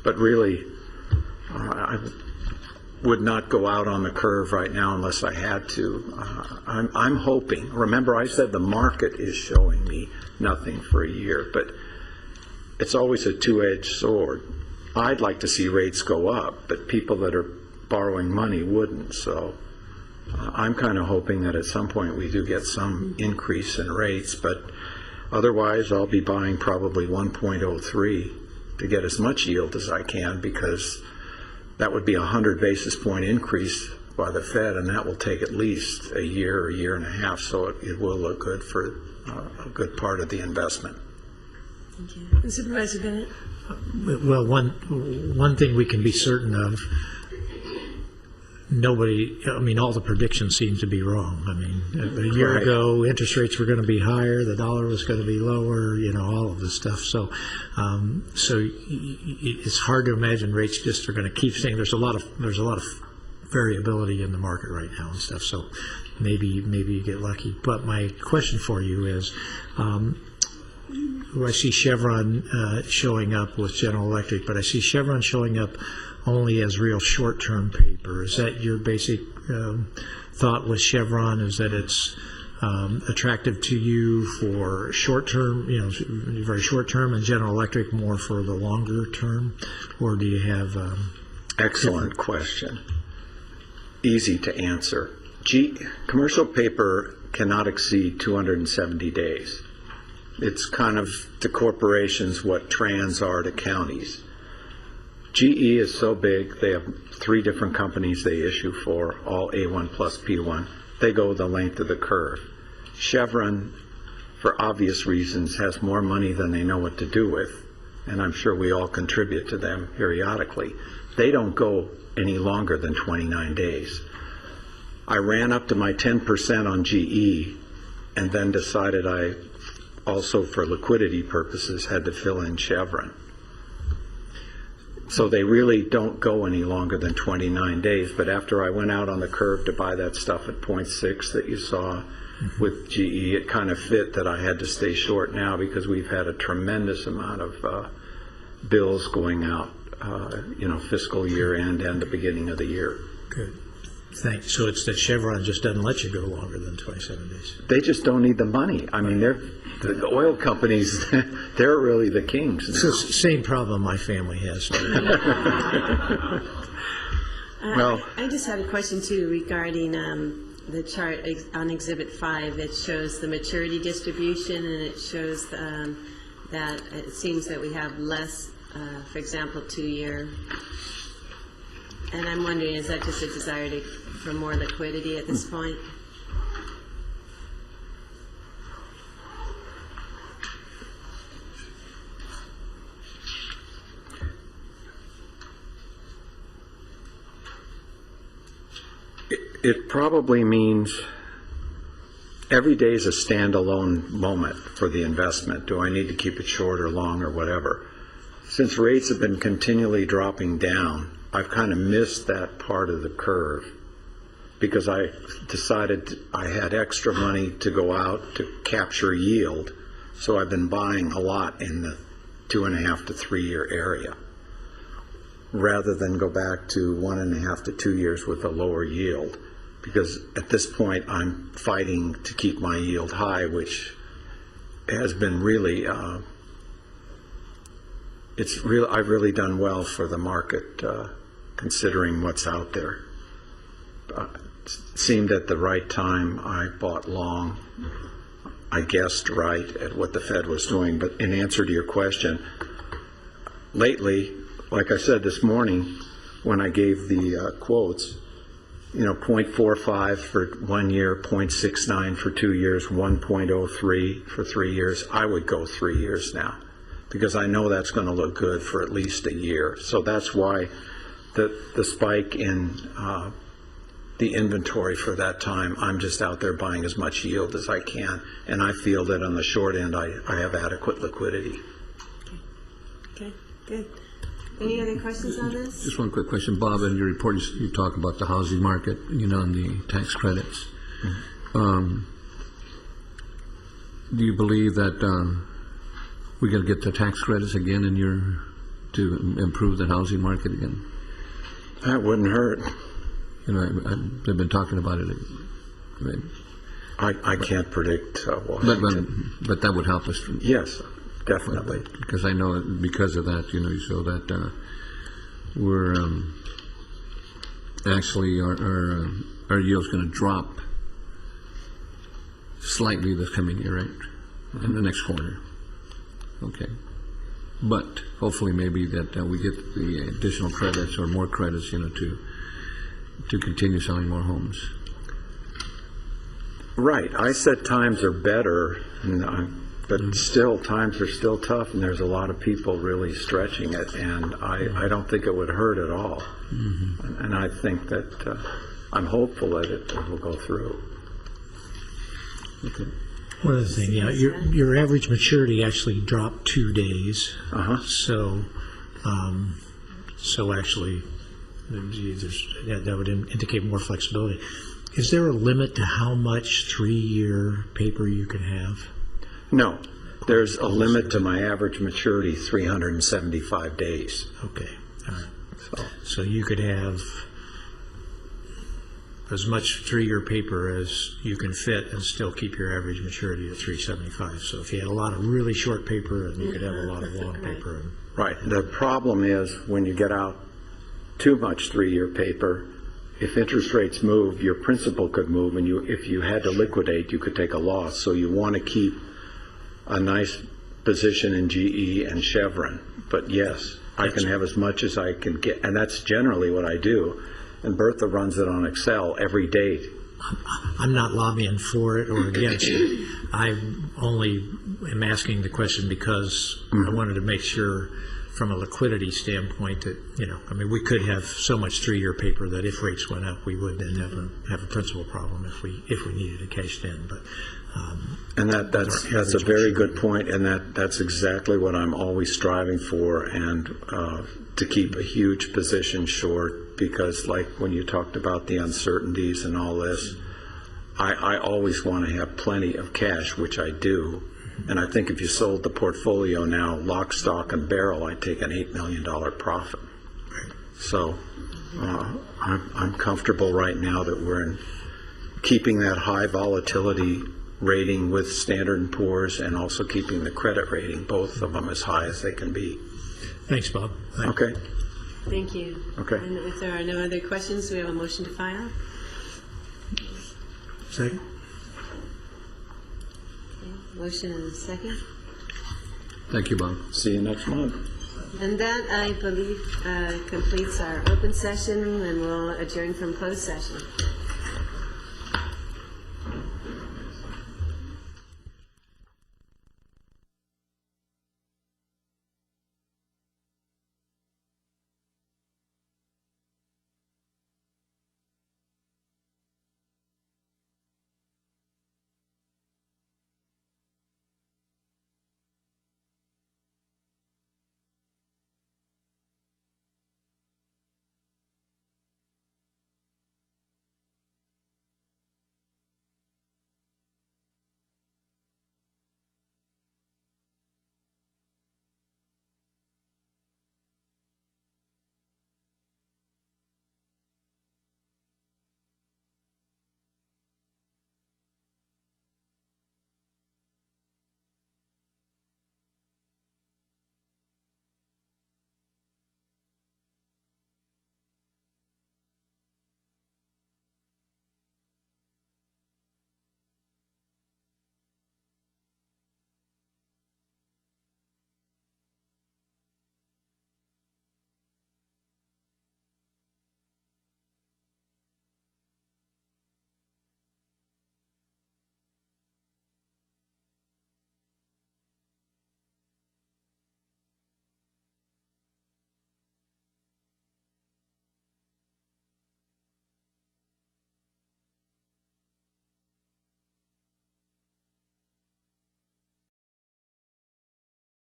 But really, I would not go out on the curve right now unless I had to. I'm hoping. Remember, I said the market is showing me nothing for a year, but it's always a two-edged sword. I'd like to see rates go up, but people that are borrowing money wouldn't. So I'm kind of hoping that at some point we do get some increase in rates, but otherwise I'll be buying probably 1.03 to get as much yield as I can, because that would be a 100 basis point increase by the Fed, and that will take at least a year and a half, so it will look good for a good part of the investment. Thank you. And Supervisor Bennett? Well, one thing we can be certain of, all the predictions seem to be wrong. A year ago, interest rates were going to be higher, the dollar was going to be lower, all of this stuff. So it's hard to imagine rates just are going to keep staying. There's a lot of variability in the market right now and stuff. So maybe you get lucky. But my question for you is, I see Chevron showing up with General Electric, but I see Chevron showing up only as real short-term paper. Is that your basic thought with Chevron? Is that it's attractive to you for short-term, very short-term, and General Electric more for the longer term? Or do you have... Excellent question. Easy to answer. Commercial paper cannot exceed 270 days. It's kind of to corporations what trans are to counties. GE is so big, they have 3 different companies they issue for, all A1 plus P1. They go the length of the curve. Chevron, for obvious reasons, has more money than they know what to do with, and I'm sure we all contribute to them periodically. They don't go any longer than 29 days. I ran up to my 10% on GE and then decided I also, for liquidity purposes, had to fill in Chevron. So they really don't go any longer than 29 days. But after I went out on the curve to buy that stuff at 0.6 that you saw with GE, it kind of fit that I had to stay short now because we've had a tremendous amount of bills going out, fiscal year end and the beginning of the year. Good. Thanks. So it's that Chevron just doesn't let you go longer than 27 days. They just don't need the money. I mean, the oil companies, they're really the kings now. It's the same problem my family has. Well, I just had a question too regarding the chart on Exhibit 5 that shows the maturity distribution, and it shows that it seems that we have less, for example, 2-year. And I'm wondering, is that just a desire for more liquidity at this point? It probably means every day is a standalone moment for the investment. Do I need to keep it short or long or whatever? Since rates have been continually dropping down, I've kind of missed that part of the curve because I decided I had extra money to go out to capture yield. So I've been buying a lot in the 2.5 to 3 year area rather than go back to 1.5 to 2 years with a lower yield. Because at this point I'm fighting to keep my yield high, which has been really, I've really done well for the market considering what's out there. It seemed at the right time I bought long. I guessed right at what the Fed was doing. But in answer to your question, lately, like I said this morning when I gave the quotes, 0.45 for 1 year, 0.69 for 2 years, 1.03 for 3 years. I would go 3 years now because I know that's going to look good for at least a year. So that's why the spike in the inventory for that time, I'm just out there buying as much yield as I can. And I feel that on the short end, I have adequate liquidity. Okay, good. Any other questions on this? Just one quick question. Bob, in your report, you talk about the housing market, on the tax credits. Do you believe that we're going to get the tax credits again to improve the housing market again? That wouldn't hurt. They've been talking about it. Right? I can't predict Washington. But that would help us. Yes, definitely. Because I know because of that, so that we're actually our yield's going to drop slightly this coming year, right? In the next quarter. Okay. But hopefully maybe that we get the additional credits or more credits, to continue selling more homes. Right. I said times are better, but still times are still tough, and there's a lot of people really stretching it, and I don't think it would hurt at all. And I think that I'm hopeful that it will go through. Okay. One other thing, your average maturity actually dropped 2 days. So actually, That would indicate more flexibility. Is there a limit to how much 3-year paper you can have? No, there's a limit to my average maturity, 375 days. Okay, all right. So you could have as much 3-year paper as you can fit and still keep your average maturity at 375. So if you had a lot of really short paper, and you could have a lot of long paper. Right. The problem is when you get out too much 3-year paper, if interest rates move, your principal could move, and if you had to liquidate, you could take a loss. So you want to keep a nice position in GE and Chevron. But yes, I can have as much as I can get, and that's generally what I do. And Bertha runs it on Excel every day. I'm not lobbying for it or against it. I only am asking the question because I wanted to make sure from a liquidity standpoint that, we could have so much 3-year paper that if rates went up, we would then have a principal problem if we needed it cashed in. But and that's a very good point, and that's exactly what I'm always striving for, and to keep a huge position short, because like when you talked about the uncertainties and all this, I always want to have plenty of cash, which I do. And I think if you sold the portfolio now, lock, stock, and barrel, I'd take an $8 million profit. So I'm comfortable right now that we're keeping that high volatility rating with Standard & Poor's and also keeping the credit rating, both of them as high as they can be. Thanks, Bob. Okay. Thank you. Okay. And if there are no other questions, we have a motion to file. Second. Motion and a second. Thank you, Bob. See you next month. And that, I believe, completes our open session, and we'll adjourn from closed session.